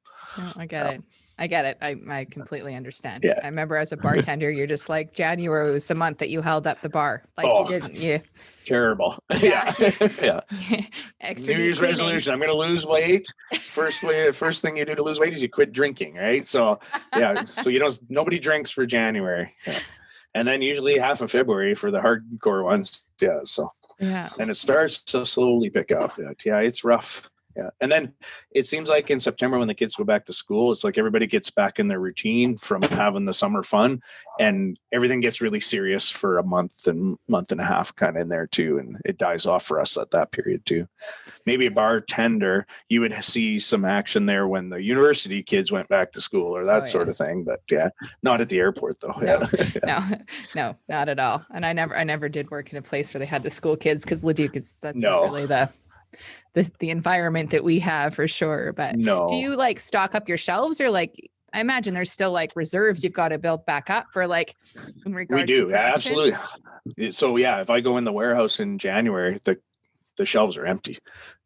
I get it. I get it. I completely understand. Yeah. I remember as a bartender, you're just like, January was the month that you held up the bar. Like you didn't. Yeah. Terrible. Yeah. Yeah. Extra New Year's resolution. I'm going to lose weight. First thing you do to lose weight is you quit drinking. Right. So yeah. So nobody drinks for January. Yeah. And then usually half of February for the hardcore ones. Yeah. So yeah. And it starts to slowly pick up. Yeah. It's rough. Yeah. And then it seems like in September, when the kids go back to school, it's like everybody gets back in their routine from having the summer fun, and everything gets really serious for a month and a half kind of in there too. And it dies off for us at that period too. Maybe a bartender, you would see some action there when the university kids went back to school or that sort of thing. But yeah, not at the airport though. No, not at all. And I never did work in a place where they had the school kids, because Leduc that's not really the environment that we have for sure. But do you like stock up your shelves, or like, I imagine there's still like reserves you've got to build back up, or like in regards to production? Absolutely. So yeah, if I go in the warehouse in January, the shelves are empty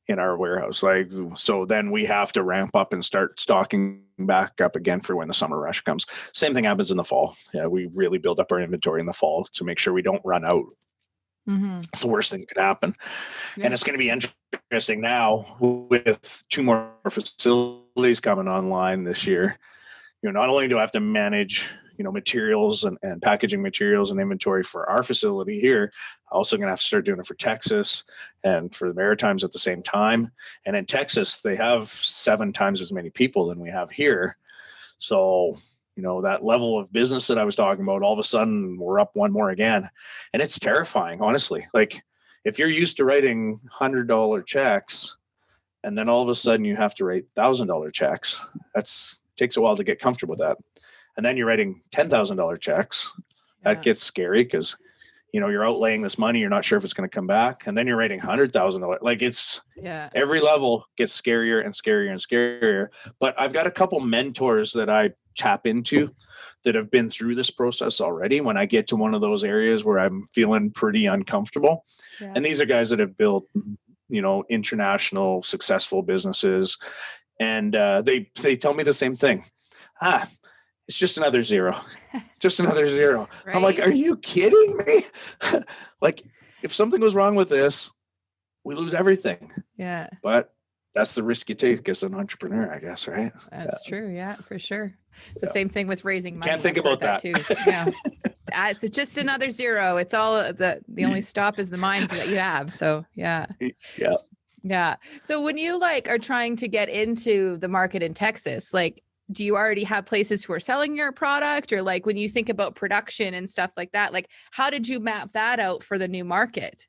in our warehouse. Like, so then we have to ramp up and start stocking back up again for when the summer rush comes. Same thing happens in the fall. Yeah. We really build up our inventory in the fall to make sure we don't run out. It's the worst thing that could happen. Yes. And it's going to be interesting now with 2 more facilities coming online this year. Not only do I have to manage, materials and packaging materials and inventory for our facility here, I'm also going to have to start doing it for Texas and for the Maritimes at the same time. And in Texas, they have 7 times as many people than we have here. So that level of business that I was talking about, all of a sudden we're up 1 more again. And it's terrifying, honestly. Like, if you're used to writing $100 checks and then all of a sudden you have to write $1,000 checks, takes a while to get comfortable with that. And then you're writing $10,000 checks. That gets scary, because you're outlaying this money, you're not sure if it's going to come back. And then you're writing $100,000. Like, every level gets scarier and scarier and scarier. But I've got a couple mentors that I tap into that have been through this process already when I get to one of those areas where I'm feeling pretty uncomfortable. Yeah. And these are guys that have built, international successful businesses. And they tell me the same thing. It's just another zero. Just another zero. Right? I'm like, are you kidding me? Like, if something goes wrong with this, we lose everything. Yeah. But that's the risk you take as an entrepreneur, I guess, right? That's true. Yeah, for sure. It's the same thing with raising money. Can't think about that too. Yeah. It's just another zero. It's all the only stop is the mind that you have. So yeah. Yeah. Yeah. So when you are trying to get into the market in Texas, like, do you already have places who are selling your product, or like when you think about production and stuff like that, like how did you map that out for the new market?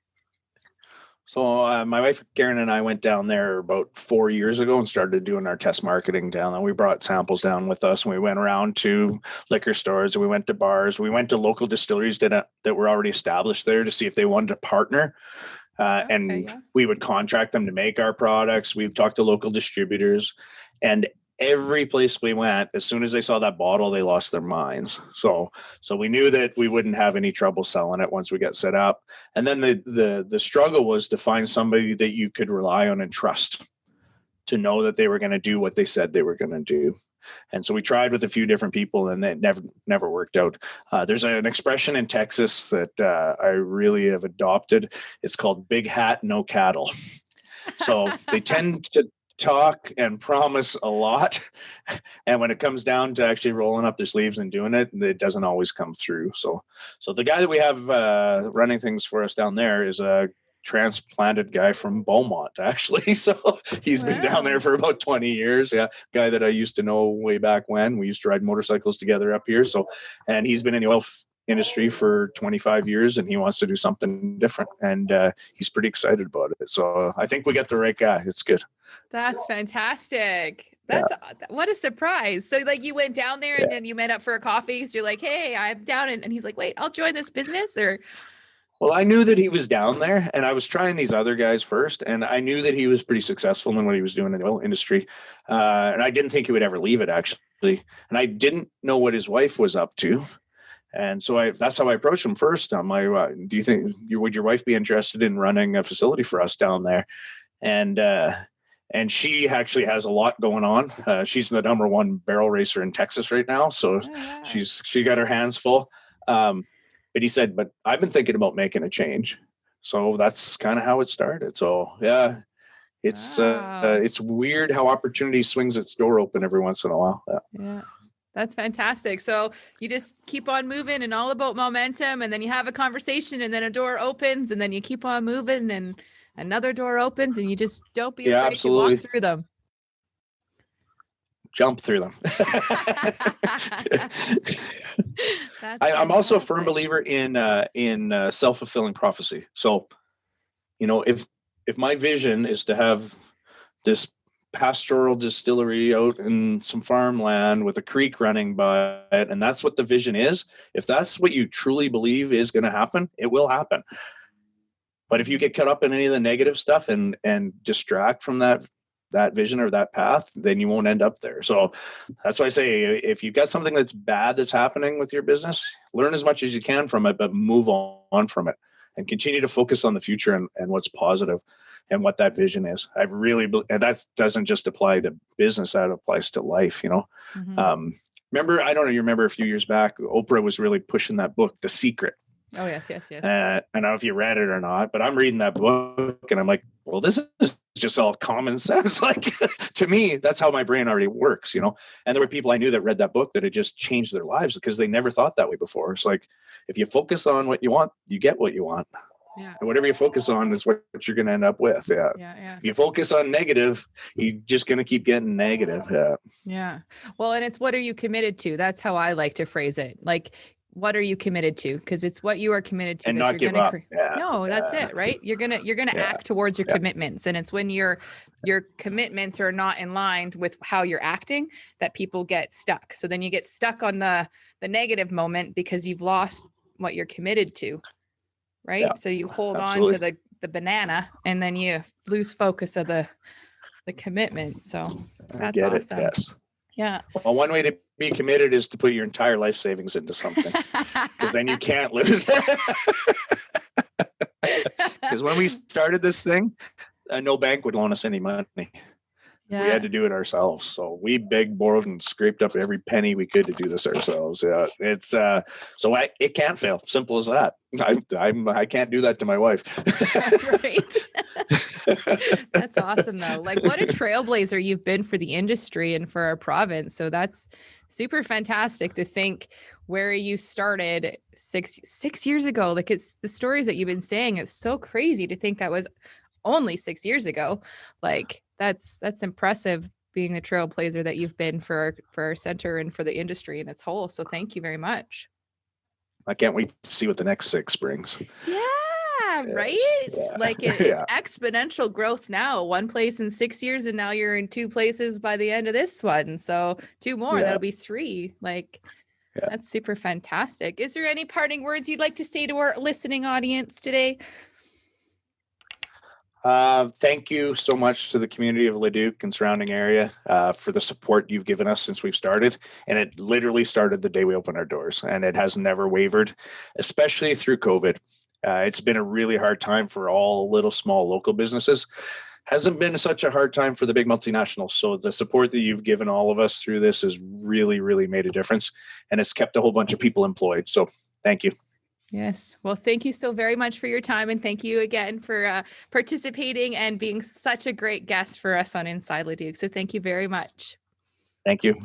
So my wife Karen and I went down there about 4 years ago and started doing our test marketing down there. We brought samples down with us, and we went around to liquor stores, and we went to bars, we went to local distilleries that were already established there to see if they wanted to partner. And we would contract them to make our products. We've talked to local distributors, and every place we went, as soon as they saw that bottle, they lost their minds. So we knew that we wouldn't have any trouble selling it once we got set up. And then the struggle was to find somebody that you could rely on and trust, to know that they were going to do what they said they were going to do. And so we tried with a few different people, and it never worked out. There's an expression in Texas that I really have adopted. It's called big hat, no cattle. So they tend to talk and promise a lot, and when it comes down to actually rolling up their sleeves and doing it, it doesn't always come through. So the guy that we have running things for us down there is a transplanted guy from Beaumont, actually. So he's been down there for about 20 years. Yeah, guy that I used to know way back when we used to ride motorcycles together up here. So, and he's been in the oil industry for 25 years, and he wants to do something different, and he's pretty excited about it. So I think we got the right guy. It's good. That's fantastic. That's what a surprise. So like you went down there and then you met up for a coffee. So you're like, hey, I'm down. And he's like, wait, I'll join this business. Or well, I knew that he was down there, and I was trying these other guys first, and I knew that he was pretty successful in what he was doing in the oil industry, and I didn't think he would ever leave it, actually. And I didn't know what his wife was up to. And so that's how I approached him first. I'm like, do you think would your wife be interested in running a facility for us down there? And she actually has a lot going on. She's the number one barrel racer in Texas right now. So she got her hands full. But he said, but I've been thinking about making a change. So that's kind of how it started. So yeah, it's weird how opportunity swings its door open every once in a while. Yeah. That's fantastic. So you just keep on moving, and all about momentum, and then you have a conversation, and then a door opens, and then you keep on moving, and another door opens, and you just don't be afraid to walk through them. Jump through them. I'm also a firm believer in self-fulfilling prophecy. So, if my vision is to have this pastoral distillery out in some farmland with a creek running by it, and that's what the vision is, if that's what you truly believe is going to happen, it will happen. But if you get caught up in any of the negative stuff and distract from that vision or that path, then you won't end up there. So that's why I say, if you've got something that's bad that's happening with your business, learn as much as you can from it, but move on from it and continue to focus on the future and what's positive and what that vision is. And that doesn't just apply to business, that applies to life, Mm-hmm. Remember, I don't know, you remember a few years back, Oprah was really pushing that book, The Secret. Oh, yes. I don't know if you read it or not, but I'm reading that book and I'm like, well, this is just all common sense. Like, to me, that's how my brain already works, And there were people I knew that read that book that had just changed their lives because they never thought that way before. It's like, if you focus on what you want, you get what you want. Yeah. And whatever you focus on is what you're going to end up with. Yeah. If you focus on negative, you're just going to keep getting negative. Yeah. Well, and it's, what are you committed to? That's how I like to phrase it. Like, what are you committed to? Because it's what you are committed to. And that not you're give up. That's it, right? You're gonna act towards your commitments, and it's when your commitments are not in line with how you're acting that people get stuck. So then you get stuck on the negative moment because you've lost what you're committed to, right? Yeah, so you hold on to the banana, and then you lose focus of the commitment. So that's awesome. Yes. Yeah. Well, one way to be committed is to put your entire life savings into something, because then you can't lose. Because when we started this thing, no bank would loan us any money. Yeah. We had to do it ourselves. So we begged, borrowed, and scraped up every penny we could to do this ourselves. Yeah, it's it can't fail. Simple as that. I can't do that to my wife. Right. That's awesome though. Like, what a trailblazer you've been for the industry and for our province. So that's super fantastic to think where you started six years ago. Like, it's the stories that you've been saying. It's so crazy to think that was only 6 years ago. Like, that's impressive being the trailblazer that you've been for our center and for the industry in its whole. So thank you very much. I can't wait to see what the next 6 brings. Yeah, right? Yeah. Like it's exponential growth now. One place in 6 years, and now you're in 2 places by the end of this one. So 2 more, that'll be 3. Like, that's super fantastic. Is there any parting words you'd like to say to our listening audience today? Thank you so much to the community of Leduc and surrounding area for the support you've given us since we've started. And it literally started the day we opened our doors, and it has never wavered, especially through COVID. It's been a really hard time for all little, small local businesses. Hasn't been such a hard time for the big multinationals. So the support that you've given all of us through this has really, really made a difference. And it's kept a whole bunch of people employed. So thank you. Yes. Well, thank you so very much for your time. And thank you again for participating and being such a great guest for us on Inside Leduc. So thank you very much. Thank you.